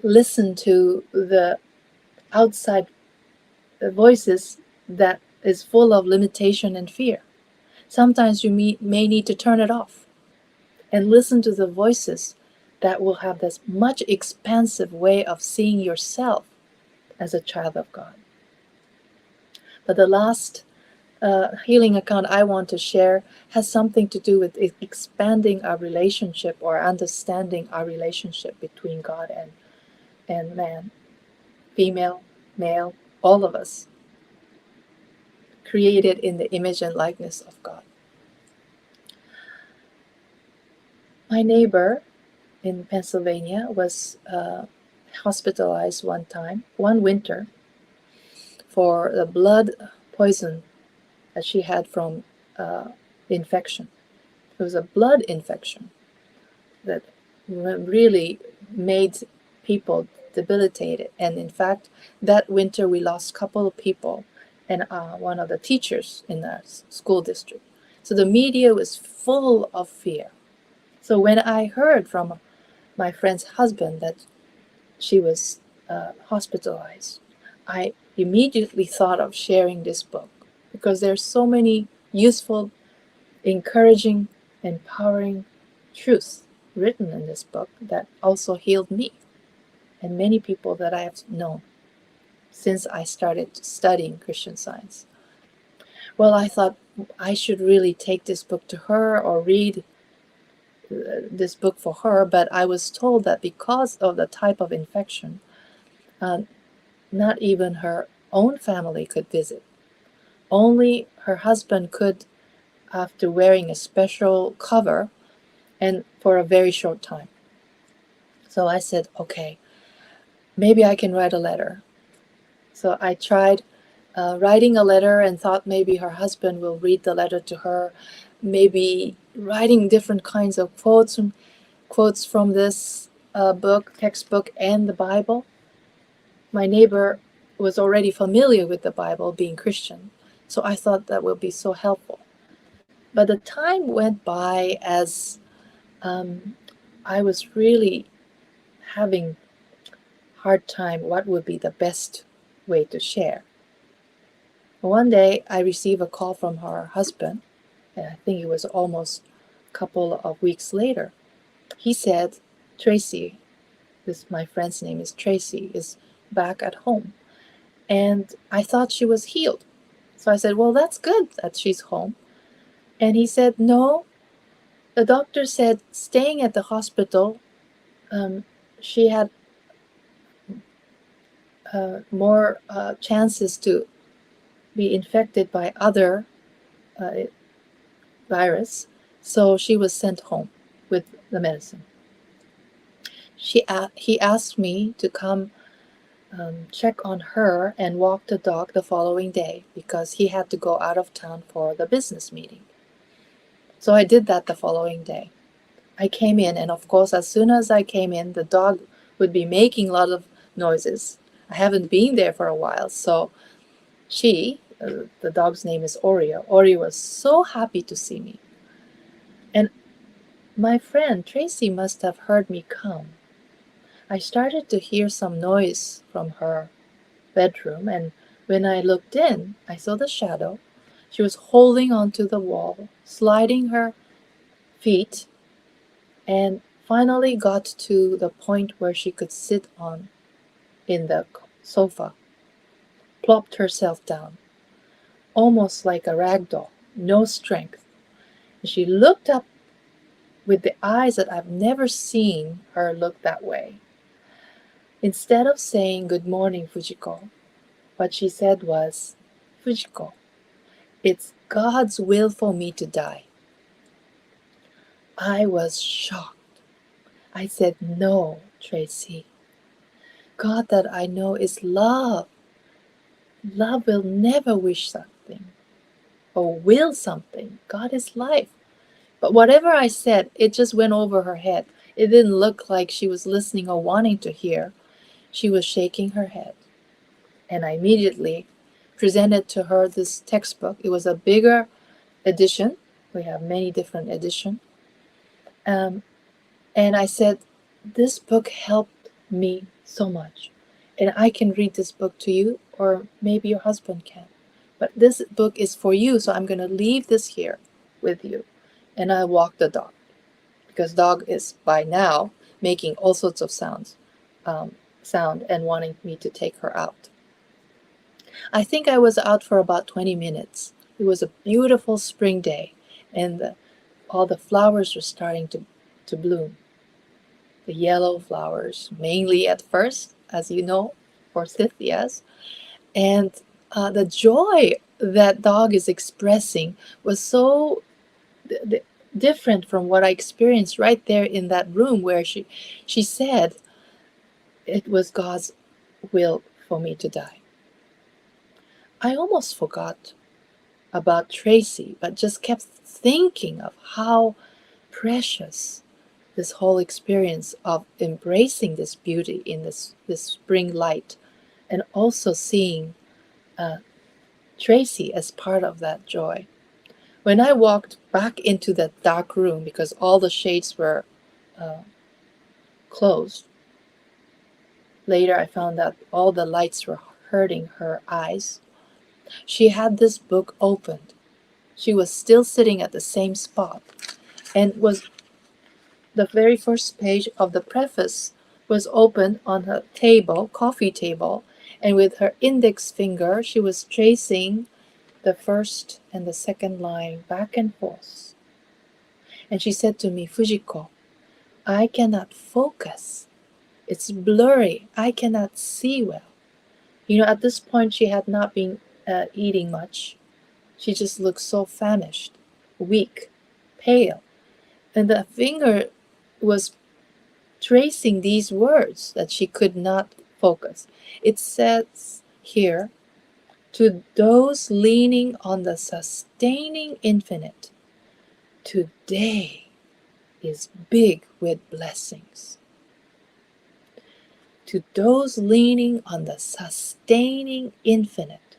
listen to the outside voices that is full of limitation and fear. Sometimes you may need to turn it off and listen to the voices that will have this much expansive way of seeing yourself as a child of God. But the last healing account I want to share has something to do with expanding our relationship or understanding our relationship between God and man, female, male, all of us, created in the image and likeness of God. My neighbor in Pennsylvania was hospitalized one winter, for the blood poison that she had from infection. It was a blood infection that really made people debilitated. And in fact, that winter we lost a couple of people and one of the teachers in the school district. So the media was full of fear. So when I heard from my friend's husband that she was hospitalized, I immediately thought of sharing this book because there's so many useful, encouraging, empowering truths written in this book that also healed me and many people that I have known since I started studying Christian Science. Well, I thought I should really take this book to her or read this book for her, but I was told that because of the type of infection, not even her own family could visit. Only her husband could, after wearing a special cover, and for a very short time. So I said, okay, maybe I can write a letter. So I tried writing a letter and thought maybe her husband will read the letter to her, maybe writing different kinds of quotes from this textbook, and the Bible. My neighbor was already familiar with the Bible, being Christian. So I thought that would be so helpful. But the time went by as I was really having hard time what would be the best way to share. One day I received a call from her husband, and I think it was almost a couple of weeks later. He said, Tracy, this my friend's name is Tracy, is back at home. And I thought she was healed. So I said, well, that's good that she's home. And he said, no, the doctor said staying at the hospital, she had more chances to be infected by other virus. So she was sent home with the medicine. He asked me to come check on her and walk the dog the following day because he had to go out of town for the business meeting. So I did that the following day. I came in, and of course, as soon as I came in, the dog would be making a lot of noises. I haven't been there for a while, so the dog's name is Oreo. Oreo was so happy to see me. And my friend Tracy must have heard me come. I started to hear some noise from her bedroom, and when I looked in, I saw the shadow. She was holding onto the wall, sliding her feet, and finally got to the point where she could sit on in the sofa, plopped herself down, almost like a rag doll, no strength. And she looked up with the eyes that I've never seen her look that way. Instead of saying, "Good morning, Fujiko," what she said was, "Fujiko, it's God's will for me to die." I was shocked. I said, "No, Tracy. God that I know is love. Love will never wish something or will something. God is life." But whatever I said, it just went over her head. It didn't look like she was listening or wanting to hear. She was shaking her head. And I immediately presented to her this textbook. It was a bigger edition. We have many different editions. And I said, this book helped me so much. And I can read this book to you, or maybe your husband can. But this book is for you, so I'm going to leave this here with you. And I walk the dog, because dog is by now making all sorts of sound and wanting me to take her out. I think I was out for about 20 minutes. It was a beautiful spring day, and all the flowers were starting to bloom. The yellow flowers, mainly at first, as you know, forsythias. And the joy that dog is expressing was so different from what I experienced right there in that room where she said it was God's will for me to die. I almost forgot about Tracy, but just kept thinking of how precious this whole experience of embracing this beauty in this spring light, and also seeing Tracy as part of that joy. When I walked back into that dark room, because all the shades were closed, later I found out all the lights were hurting her eyes. She had this book opened. She was still sitting at the same spot, and was the very first page of the preface was open on her table, coffee table, and with her index finger she was tracing the first and the second line back and forth. And she said to me, "Fujiko, I cannot focus. It's blurry. I cannot see well." At this point she had not been eating much. She just looked so famished, weak, pale. And the finger was tracing these words that she could not focus. It says here, "To those leaning on the sustaining infinite, today is big with blessings." to those leaning on the sustaining infinite.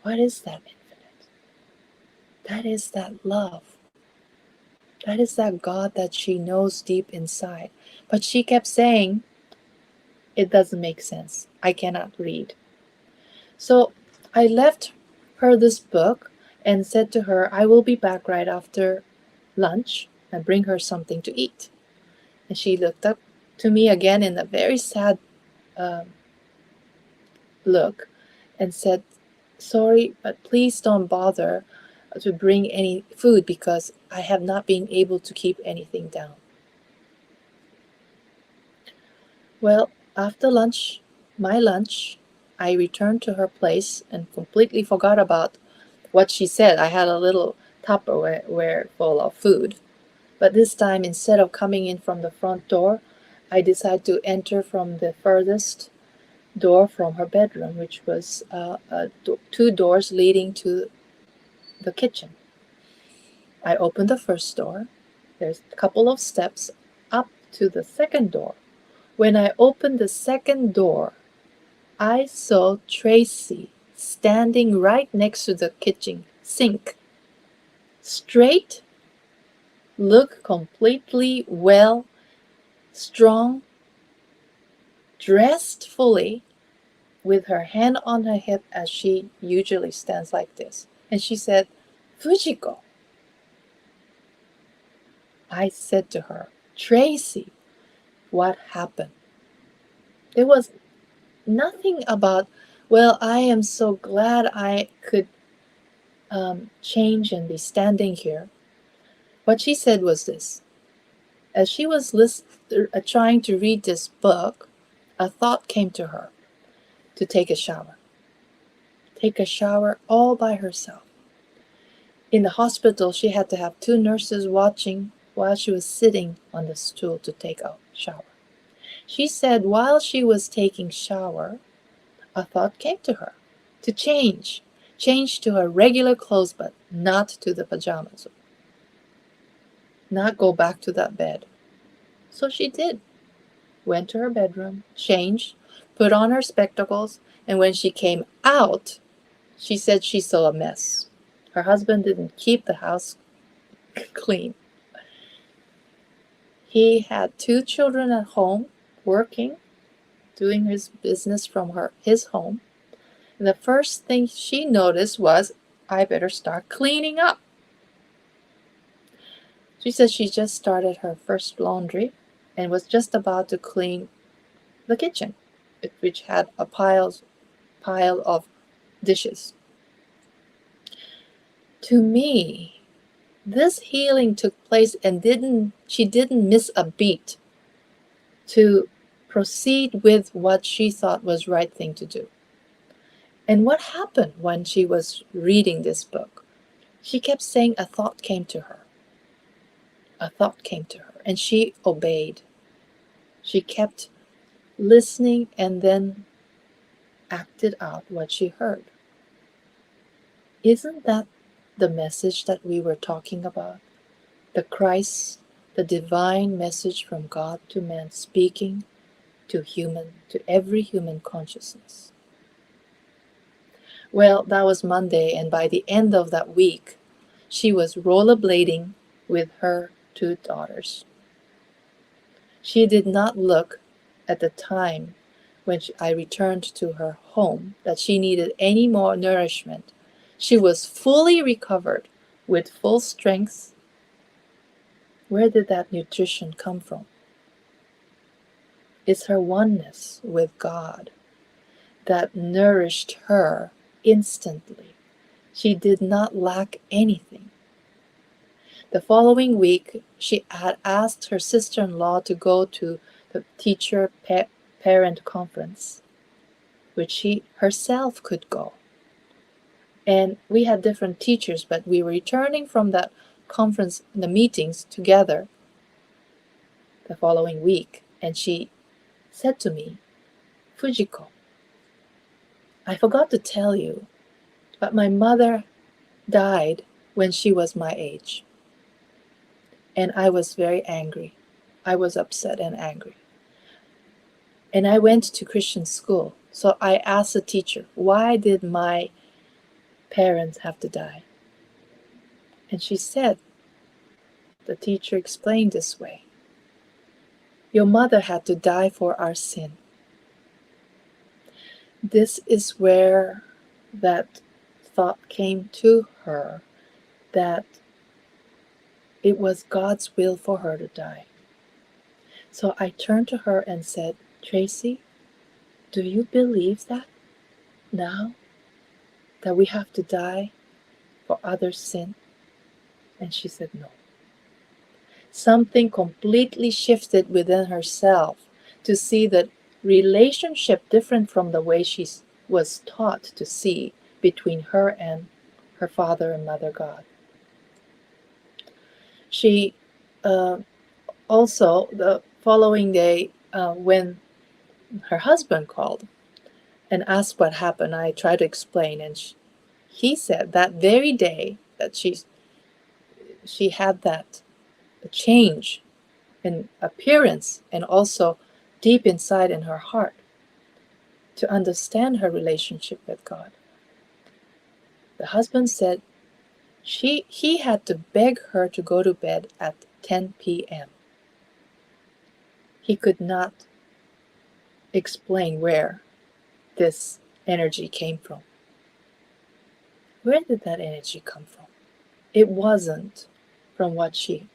What is that infinite? That is that love. That is that God that she knows deep inside. But she kept saying, it doesn't make sense. I cannot read. So I left her this book and said to her, I will be back right after lunch and bring her something to eat. And she looked up to me again in a very sad um, look and said, sorry, but please don't bother to bring any food because I have not been able to keep anything down. Well, after lunch, my lunch, I returned to her place and completely forgot about what she said. I had a little Tupperware full of food. But this time, instead of coming in from the front door, I decided to enter from the furthest door from her bedroom, which was two doors leading to the kitchen. I opened the first door. There's a couple of steps up to the second door. When I opened the second door, I saw Tracy standing right next to the kitchen sink. Straight, look completely well, strong, dressed fully, with her hand on her hip as she usually stands like this. And she said, Fujiko. I said to her, Tracy, what happened? There was nothing about, well, I am so glad I could change and be standing here. What she said was this. As she was trying to read this book, a thought came to her to take a shower. Take a shower all by herself. In the hospital, she had to have two nurses watching while she was sitting on the stool to take a shower. She said while she was taking shower, a thought came to her to change to her regular clothes, but not to the pajamas, not go back to that bed. So she did. Went to her bedroom, changed, put on her spectacles, and when she came out, she said she saw a mess. Her husband didn't keep the house clean. He had two children at home, working, doing his business from his home. And the first thing she noticed was, I better start cleaning up. She said she just started her first laundry and was just about to clean the kitchen, which had a pile of dishes. To me, this healing took place and she didn't miss a beat to proceed with what she thought was right thing to do. And what happened when she was reading this book? She kept saying a thought came to her. A thought came to her, and she obeyed. She kept listening and then acted out what she heard. Isn't that the message that we were talking about? The Christ, the divine message from God to man, speaking to every human consciousness. Well, that was Monday, and by the end of that week, she was rollerblading with her two daughters. She did not look at the time when I returned to her home that she needed any more nourishment. She was fully recovered with full strength. Where did that nutrition come from? It's her oneness with God that nourished her instantly. She did not lack anything. The following week, she had asked her sister-in-law to go to the teacher-parent conference, which she herself could go. And we had different teachers, but we were returning from that conference, the meetings together the following week. And she said to me, Fujiko, I forgot to tell you, but my mother died when she was my age. And I was very angry. I was upset and angry. And I went to Christian school. So I asked the teacher, why did my parents have to die? And she said, the teacher explained this way: your mother had to die for our sin. This is where that thought came to her, that it was God's will for her to die. So I turned to her and said, Tracy, do you believe that now? That we have to die for others' sin? And she said, no. Something completely shifted within herself to see that relationship different from the way she was taught to see between her and her father and mother God. She also, the following day, when her husband called and asked what happened, I tried to explain, and he said that very day that she had that change in appearance and also deep inside in her heart to understand her relationship with God. The husband said he had to beg her to go to bed at 10 p.m. He could not explain where this energy came from. Where did that energy come from? It wasn't from what she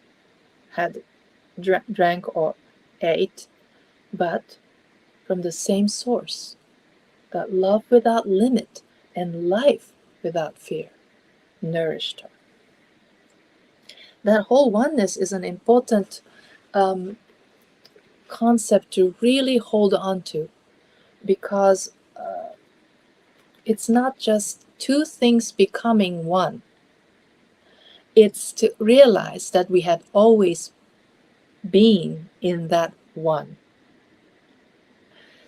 had drank or ate, but from the same source, that love without limit and life without fear nourished her. That whole oneness is an important concept to really hold on to, because it's not just two things becoming one. It's to realize that we have always been in that one.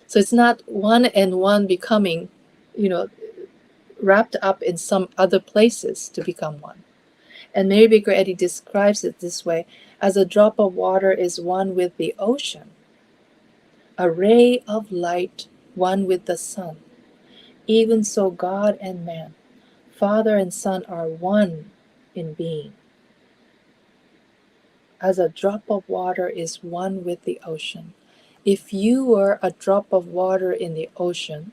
So it's not one and one becoming, wrapped up in some other places to become one. And Mary Baker Eddy describes it this way: as a drop of water is one with the ocean, a ray of light one with the sun, even so God and man, Father and Son, are one in being. As a drop of water is one with the ocean. If you were a drop of water in the ocean,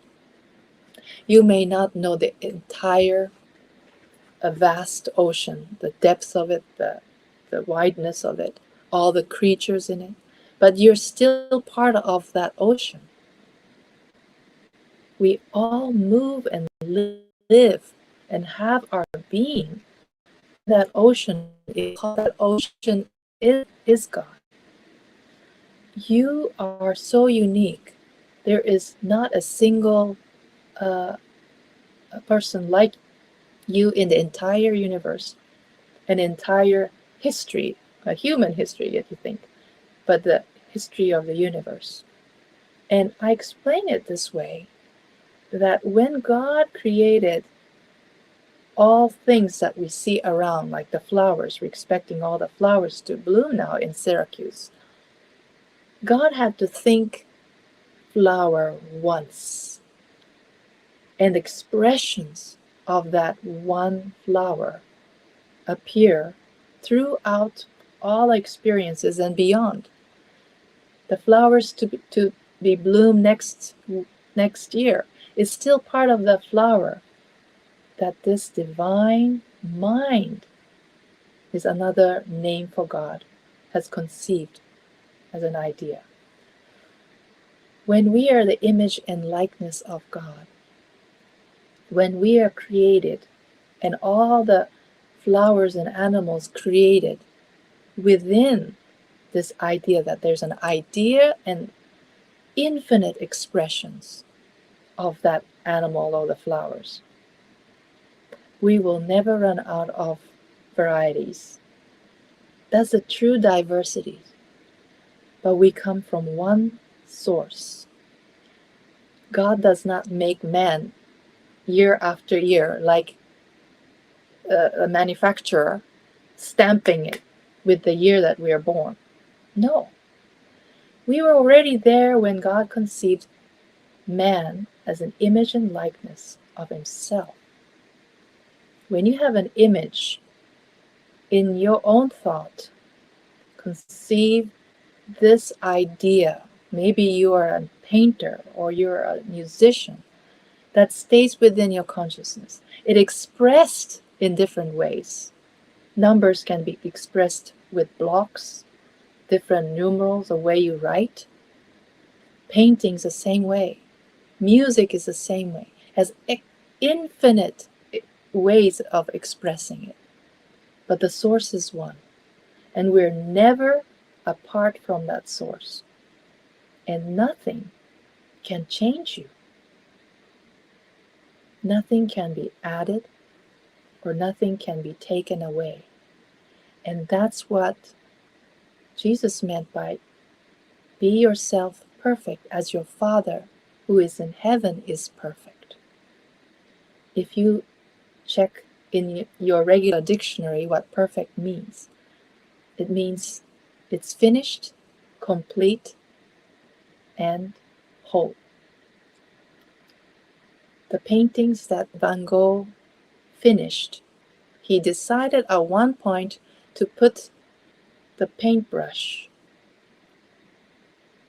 you may not know the entire, a vast ocean, the depth of it, the wideness of it, all the creatures in it, but you're still part of that ocean. We all move and live and have our being in that ocean. That ocean is God. You are so unique. There is not a single a person like you in the entire universe, an entire history, a human history, if you think, but the history of the universe. And I explain it this way, that when God created all things that we see around, like the flowers, we're expecting all the flowers to bloom now in Syracuse, God had to think flower once, and expressions of that one flower appear throughout all experiences and beyond. The flowers to be bloom next year is still part of the flower that this divine mind is another name for God, has conceived as an idea. When we are the image and likeness of God, when we are created, and all the flowers and animals created within this idea that there's an idea and infinite expressions of that animal or the flowers, we will never run out of varieties. That's a true diversity. But we come from one source. God does not make man year after year like a manufacturer stamping it with the year that we are born. No. We were already there when God conceived man as an image and likeness of himself. When you have an image in your own thought, conceive this idea, maybe you are a painter or you're a musician, that stays within your consciousness. It expressed in different ways. Numbers can be expressed with blocks, different numerals, the way you write. Painting's the same way. Music is the same way. Has infinite ways of expressing it. But the source is one. And we're never apart from that source. And nothing can change you. Nothing can be added or nothing can be taken away. And that's what Jesus meant by be yourself perfect as your Father who is in heaven is perfect. If you check in your regular dictionary what perfect means, it means it's finished, complete, and whole. The paintings that Van Gogh finished, he decided at one point to put the paintbrush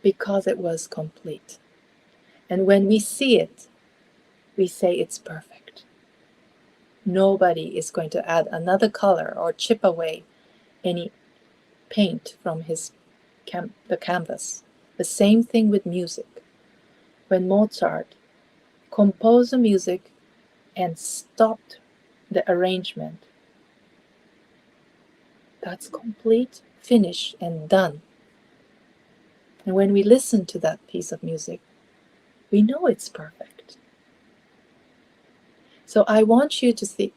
because it was complete. And when we see it, we say it's perfect. Nobody is going to add another color or chip away any paint from the canvas. The same thing with music. When Mozart composed the music and stopped the arrangement, that's complete, finished, and done. And when we listen to that piece of music, we know it's perfect. So I want you to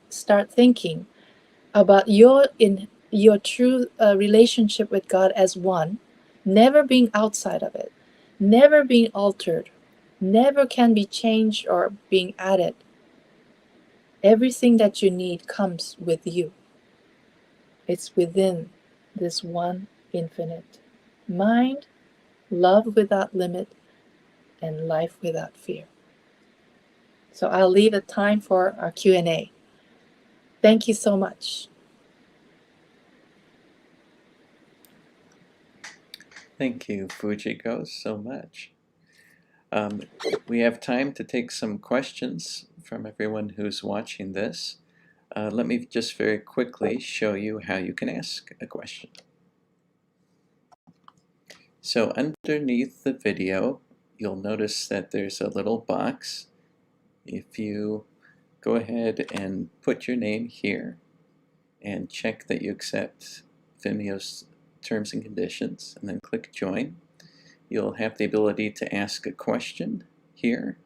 start thinking about your true relationship with God as one, never being outside of it, never being altered, never can be changed or being added. Everything that you need comes with you. It's within this one infinite mind, love without limit, and life without fear. So I'll leave a time for our Q&A. Thank you so much. Thank you, Fujiko, so much. We have time to take some questions from everyone who's watching this. Let me just very quickly show you how you can ask a question. So underneath the video, you'll notice that there's a little box. If you go ahead and put your name here and check that you accept Vimeo's terms and conditions, and then click join, you'll have the ability to ask a question here,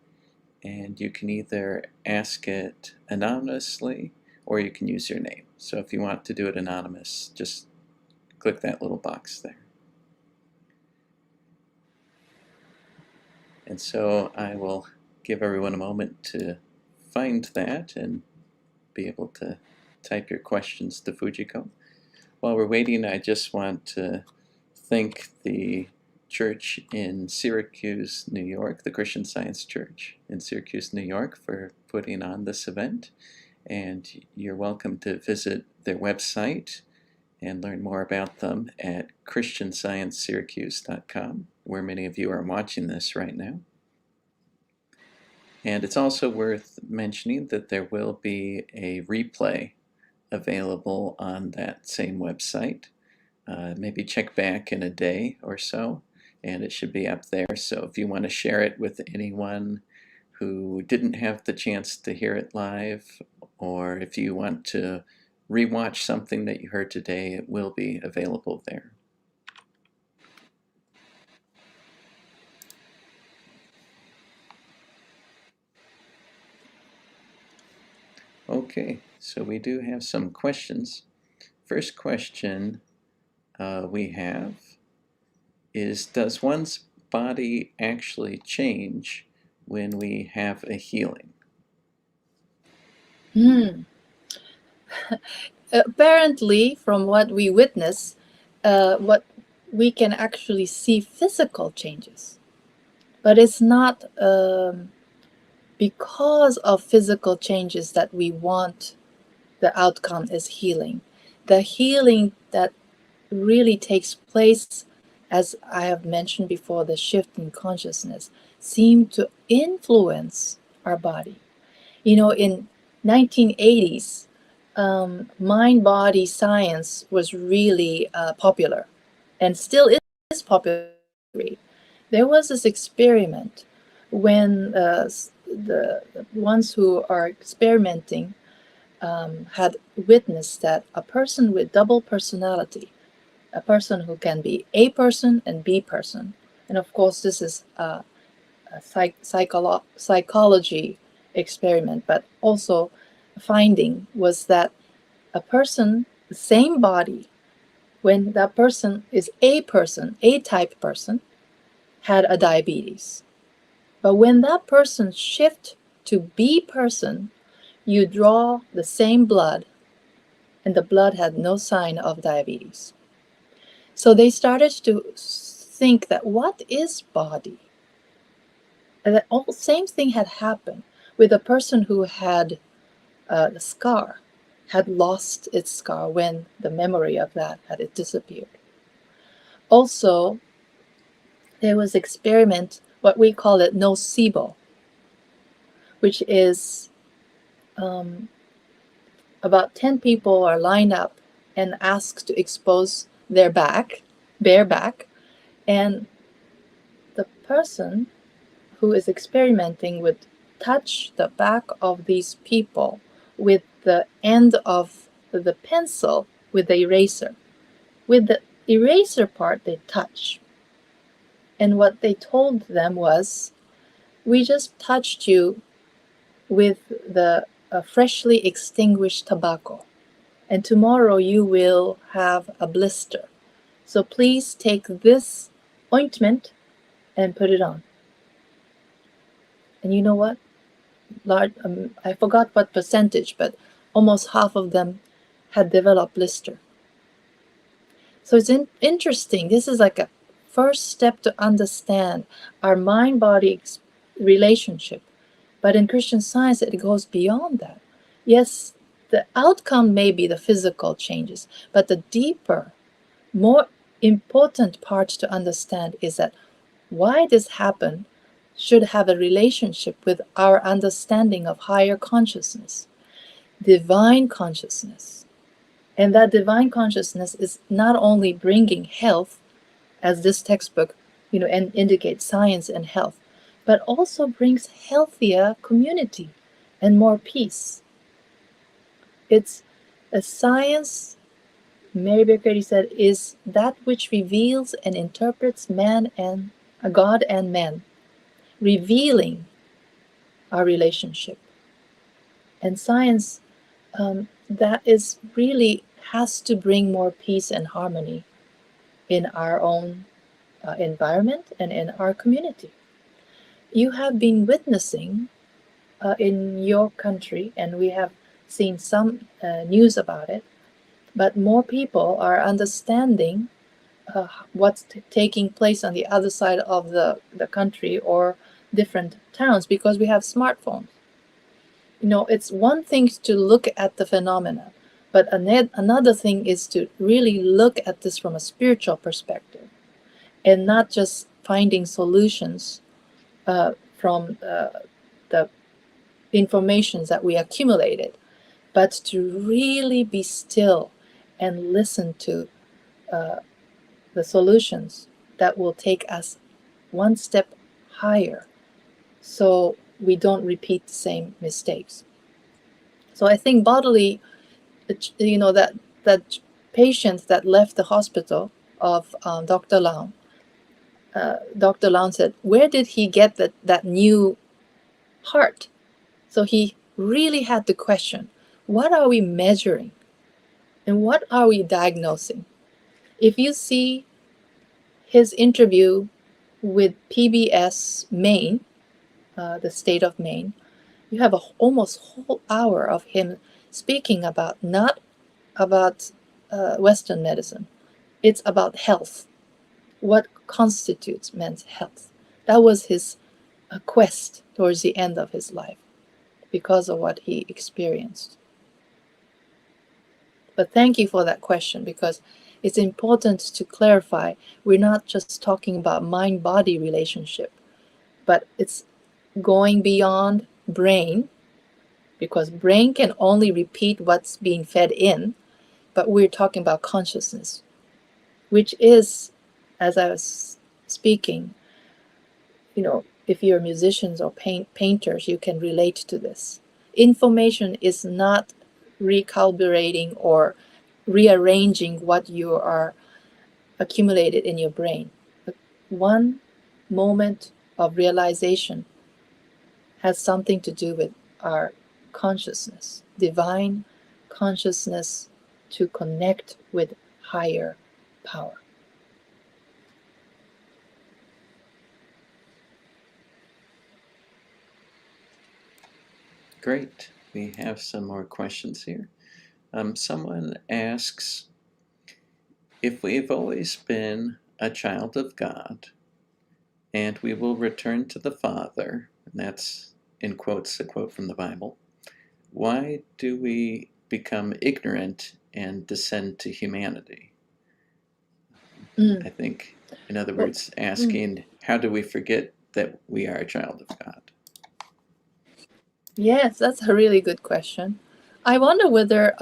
and you can either ask it anonymously or you can use your name. So if you want to do it anonymous, just click that little box there. And so I will give everyone a moment to find that and be able to type your questions to Fujiko. While we're waiting, I just want to thank the church in Syracuse, New York, the Christian Science Church in Syracuse, New York, for putting on this event. And you're welcome to visit their website and learn more about them at christiansciencesyracuse.com, where many of you are watching this right now. And it's also worth mentioning that there will be a replay available on that same website. Maybe check back in a day or so, and it should be up there. So if you want to share it with anyone who didn't have the chance to hear it live, or if you want to rewatch something that you heard today, it will be available there. Okay, so we do have some questions. First question we have is, does one's body actually change when we have a healing? Apparently, from what we witness, what we can actually see physical changes. But it's not because of physical changes that we want the outcome is healing. The healing that really takes place, as I have mentioned before, the shift in consciousness seem to influence our body. You know, in 1980s, mind-body science was really popular, and still is popular. There was this experiment when the ones who are experimenting had witnessed that a person with double personality, a person who can be A person and B person, and of course this is a psychology experiment, but also finding was that a person, the same body, when that person is A person, A type person, had a diabetes. But when that person shift to B person, you draw the same blood, and the blood had no sign of diabetes. So they started to think that what is body? And that all same thing had happened with a person who had the scar, had lost its scar when the memory of that had disappeared. Also, there was experiment, what we call it nocebo, which is about 10 people are lined up and asked to expose their back, bare back, and the person who is experimenting would touch the back of these people with the end of the pencil with the eraser. With the eraser part, they touch. And what they told them was, we just touched you with the freshly extinguished tobacco, and tomorrow you will have a blister. So please take this ointment and put it on. And you know what? I forgot what percentage, but almost half of them had developed blister. So it's interesting. This is like a first step to understand our mind-body relationship. But in Christian Science, it goes beyond that. Yes, the outcome may be the physical changes, but the deeper, more important part to understand is that why this happened should have a relationship with our understanding of higher consciousness, divine consciousness. And that divine consciousness is not only bringing health, as this textbook, and indicates science and health, but also brings healthier community and more peace. It's a science, Mary Baker Eddy said, is that which reveals and interprets man and God and man, revealing our relationship. And science, that is really has to bring more peace and harmony in our own environment and in our community. You have been witnessing in your country, and we have seen some news about it, but more people are understanding what's taking place on the other side of the country or different towns because we have smartphones. It's one thing to look at the phenomena, but another thing is to really look at this from a spiritual perspective and not just finding solutions from the information that we accumulated, but to really be still and listen to the solutions that will take us one step higher so we don't repeat the same mistakes. So I think bodily, that patient that left the hospital of Dr. Lau, Dr. Lau said, where did he get that new heart? So he really had to question, what are we measuring? And what are we diagnosing? If you see his interview with PBS Maine, the state of Maine, you have almost whole hour of him speaking about not about Western medicine. It's about health. what constitutes men's health. That was his quest towards the end of his life because of what he experienced. But thank you for that question, because it's important to clarify we're not just talking about mind-body relationship, but it's going beyond brain, because brain can only repeat what's being fed in, but we're talking about consciousness, which is, as I was speaking, if you're musicians or painters, you can relate to this. Information is not recalibrating or rearranging what you are accumulated in your brain. But one moment of realization has something to do with our consciousness, divine consciousness, to connect with higher power. Great. We have some more questions here. Someone asks, if we've always been a child of God and we will return to the Father, and that's in quotes a quote from the Bible, why do we become ignorant and descend to humanity? I think, in other words, asking, how do we forget that we are a child of God? Yes, that's a really good question. I wonder whether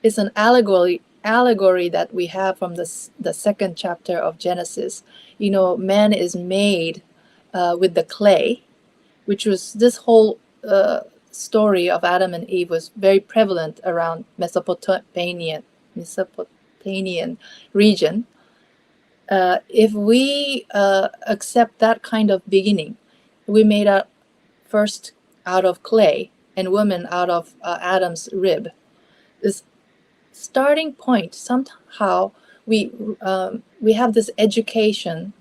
it's an allegory that we have from the second chapter of Genesis. Man is made with the clay, which was this whole story of Adam and Eve was very prevalent around Mesopotamian region. If we accept that kind of beginning, we made a first out of clay and woman out of Adam's rib. This starting point, somehow we have this education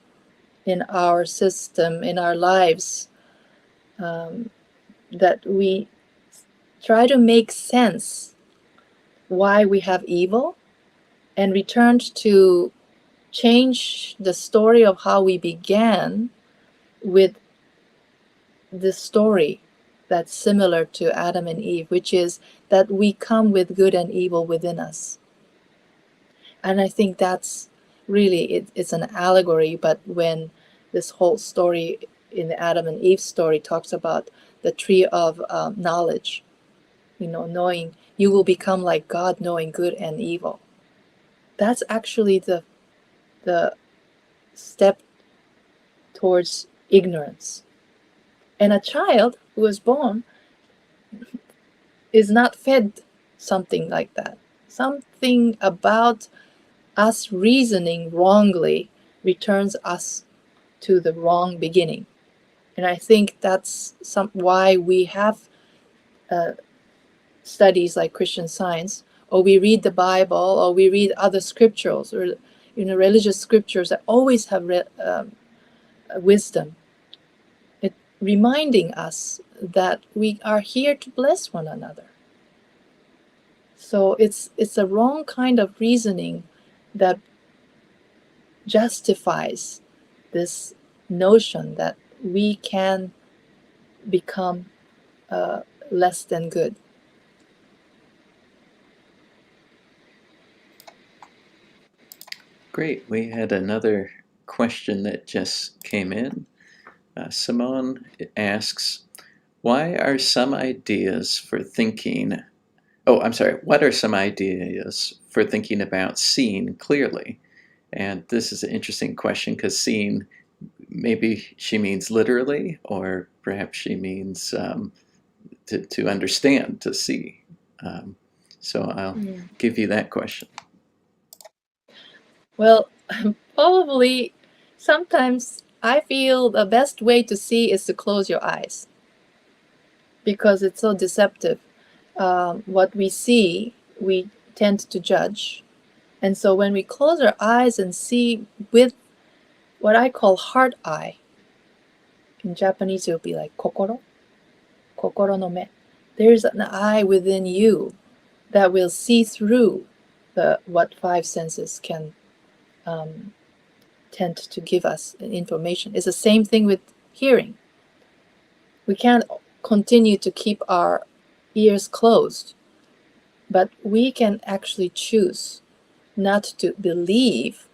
in our system, in our lives, that we try to make sense why we have evil, and returned to change the story of how we began with the story that's similar to Adam and Eve, which is that we come with good and evil within us. And I think that's really, it's an allegory, but when this whole story in the Adam and Eve story talks about the tree of knowledge, knowing you will become like God, knowing good and evil. That's actually the step towards ignorance. And a child who is born is not fed something like that. Something about us reasoning wrongly returns us to the wrong beginning. And I think that's why we have studies like Christian Science, or we read the Bible, or we read other scriptures, or religious scriptures that always have wisdom. It reminding us that we are here to bless one another. So it's a wrong kind of reasoning that justifies this notion that we can become less than good. Great. We had another question that just came in. Simone asks, why are some ideas for thinking, what are some ideas for thinking about seeing clearly? And this is an interesting question because seeing, maybe she means literally, or perhaps she means to understand, to see. So I'll give you that question. Well, probably sometimes I feel the best way to see is to close your eyes, because it's so deceptive. What we see, we tend to judge. And so when we close our eyes and see with what I call heart eye, in Japanese it will be like kokoro no me. There's an eye within you that will see through what five senses can tend to give us information. It's the same thing with hearing. We can't continue to keep our ears closed, but we can actually choose not to believe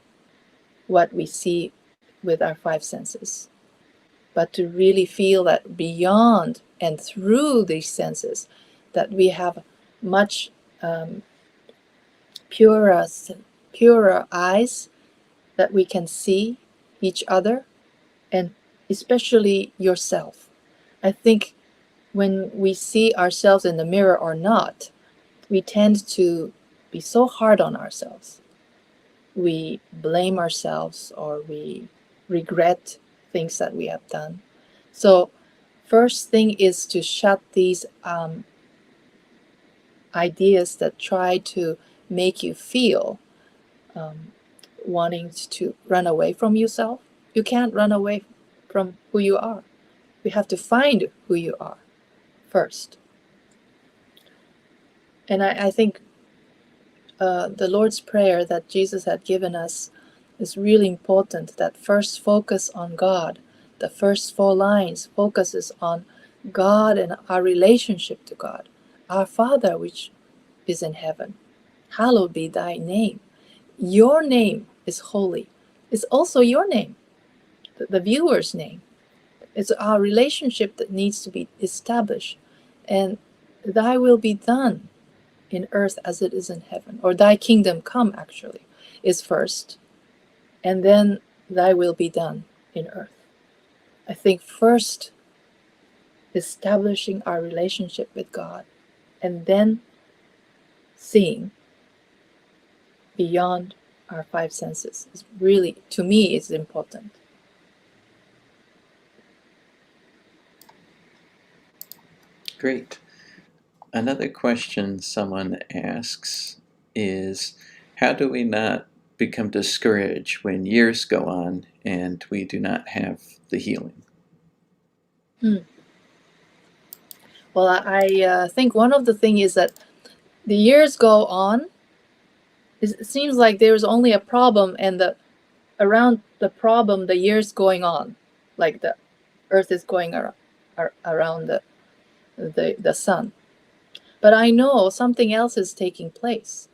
what we see with our five senses, but to really feel that beyond and through these senses, that we have much purer eyes, that we can see each other, and especially yourself. I think when we see ourselves in the mirror or not, we tend to be so hard on ourselves. We blame ourselves, or we regret things that we have done. So first thing is to shut these ideas that try to make you feel wanting to run away from yourself. You can't run away from who you are. You have to find who you are first. And I think the Lord's Prayer that Jesus had given us is really important, that first focus on God. The first 4 lines focuses on God and our relationship to God. Our Father, which is in heaven, hallowed be thy name. Your name is holy. It's also your name, the viewer's name. It's our relationship that needs to be established. And thy will be done in earth as it is in heaven. Or thy kingdom come, actually, is first. And then thy will be done in earth. I think first establishing our relationship with God, and then seeing beyond our 5 senses is really, to me, is important. Great. Another question someone asks is, how do we not become discouraged when years go on and we do not have the healing? Well, I think one of the things is that the years go on. It seems like there's only a problem, and around the problem, the years going on, like the Earth is going around the sun. But I know something else is taking place.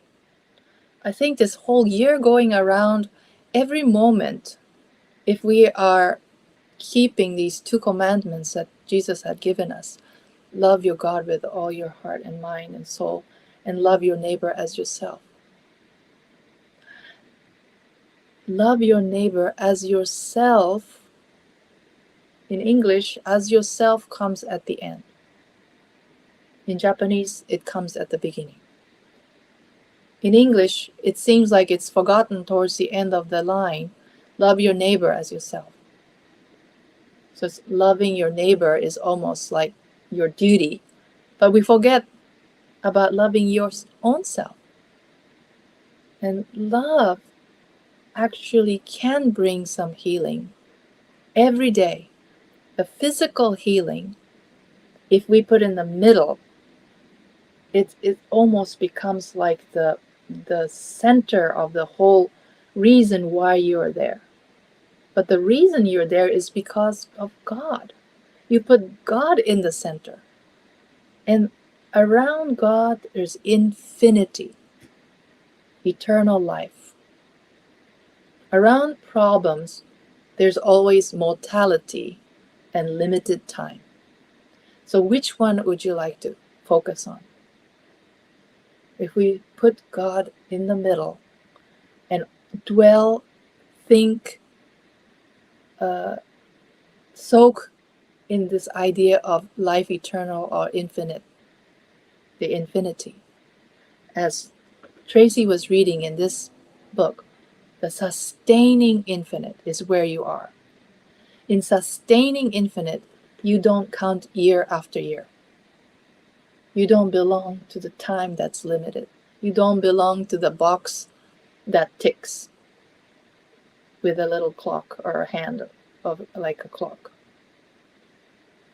I think this whole year going around, every moment, if we are keeping these 2 commandments that Jesus had given us, love your God with all your heart and mind and soul, and love your neighbor as yourself. Love your neighbor as yourself. In English, as yourself comes at the end. In Japanese, it comes at the beginning. In English, it seems like it's forgotten towards the end of the line. Love your neighbor as yourself. So loving your neighbor is almost like your duty, but we forget about loving your own self. And love actually can bring some healing every day. The physical healing, if we put in the middle, it almost becomes like the center of the whole reason why you're there. But the reason you're there is because of God. You put God in the center. And around God, there's infinity, eternal life. Around problems, there's always mortality and limited time. So which one would you like to focus on? If we put God in the middle and dwell, think, soak in this idea of life eternal or infinite, the infinity. As Tracy was reading in this book, the sustaining infinite is where you are. In sustaining infinite, you don't count year after year. You don't belong to the time that's limited. You don't belong to the box that ticks with a little clock or a hand of like a clock.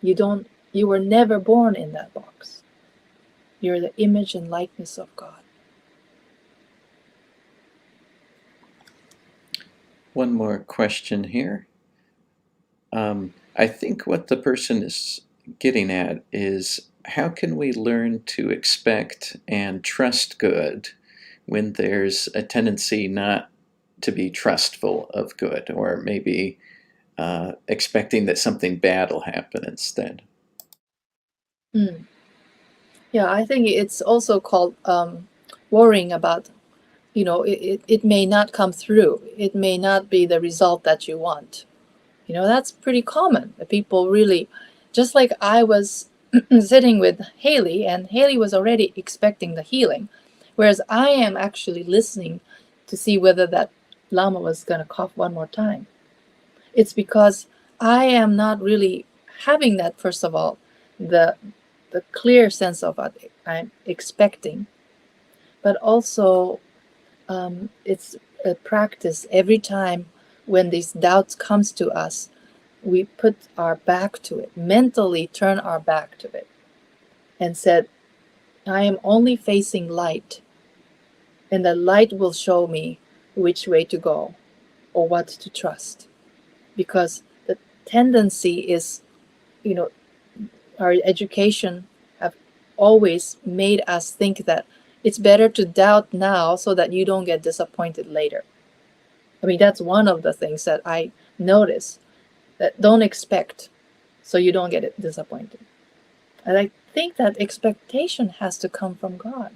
You were never born in that box. You're the image and likeness of God. one more question here. I think what the person is getting at is, how can we learn to expect and trust good when there's a tendency not to be trustful of good, or maybe expecting that something bad will happen instead? Yeah, I think it's also called worrying about, it may not come through. It may not be the result that you want. That's pretty common. People really, just like I was sitting with Haley, and Haley was already expecting the healing, whereas I am actually listening to see whether that llama was going to cough one more time. It's because I am not really having that, first of all, the clear sense of what I'm expecting, but also it's a practice. Every time when these doubts comes to us, we put our back to it, mentally turn our back to it, and said, I am only facing light, and the light will show me which way to go or what to trust. Because the tendency is, our education have always made us think that it's better to doubt now so that you don't get disappointed later. I mean, that's one of the things that I notice, that don't expect so you don't get disappointed. And I think that expectation has to come from God.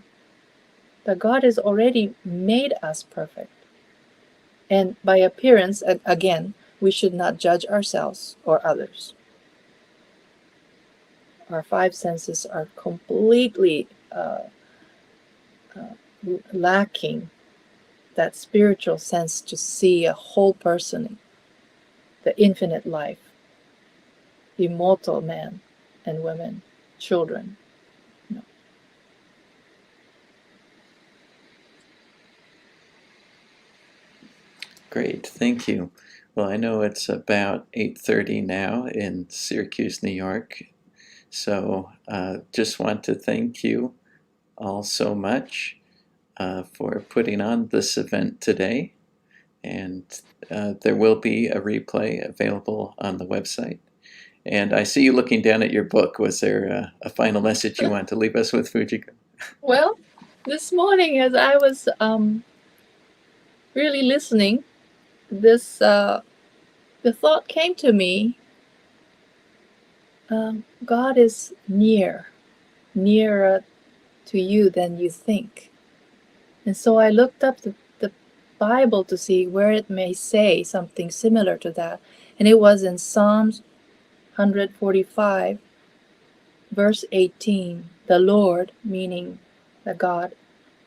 That God has already made us perfect. And by appearance, again, we should not judge ourselves or others. Our five senses are completely lacking that spiritual sense to see a whole person, the infinite life, immortal men and women, children. Great, thank you. Well, I know it's about 8:30 now in Syracuse, New York, so just want to thank you all so much for putting on this event today, and there will be a replay available on the website. And I see you looking down at your book. Was there a final message you want to leave us with, Fujiko? Well, this morning as I was really listening, this the thought came to me, God is nearer to you than you think. And so I looked up the Bible to see where it may say something similar to that. And it was in Psalms 145, verse 18. The Lord, meaning the God,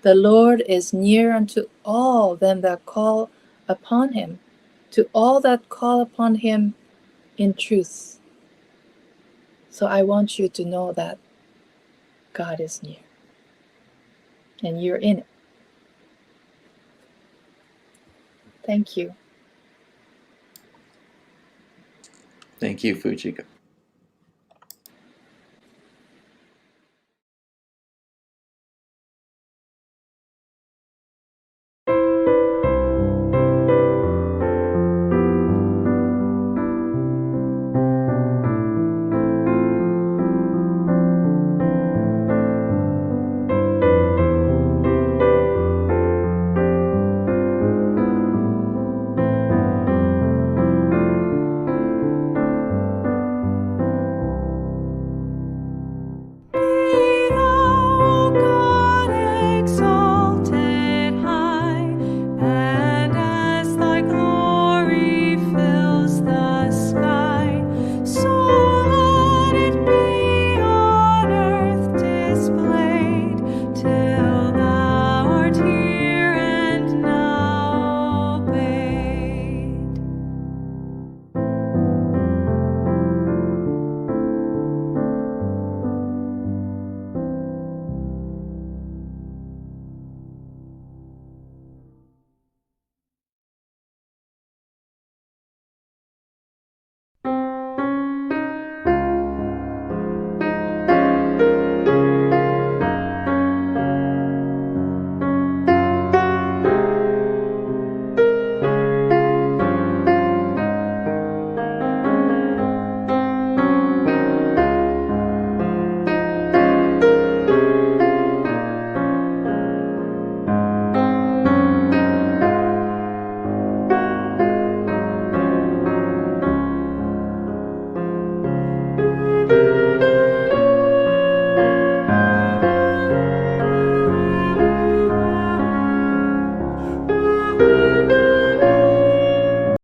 the Lord is near unto all them that call upon him, to all that call upon him in truth. So I want you to know that God is near, and you're in it. Thank you. Thank you, Fujiko.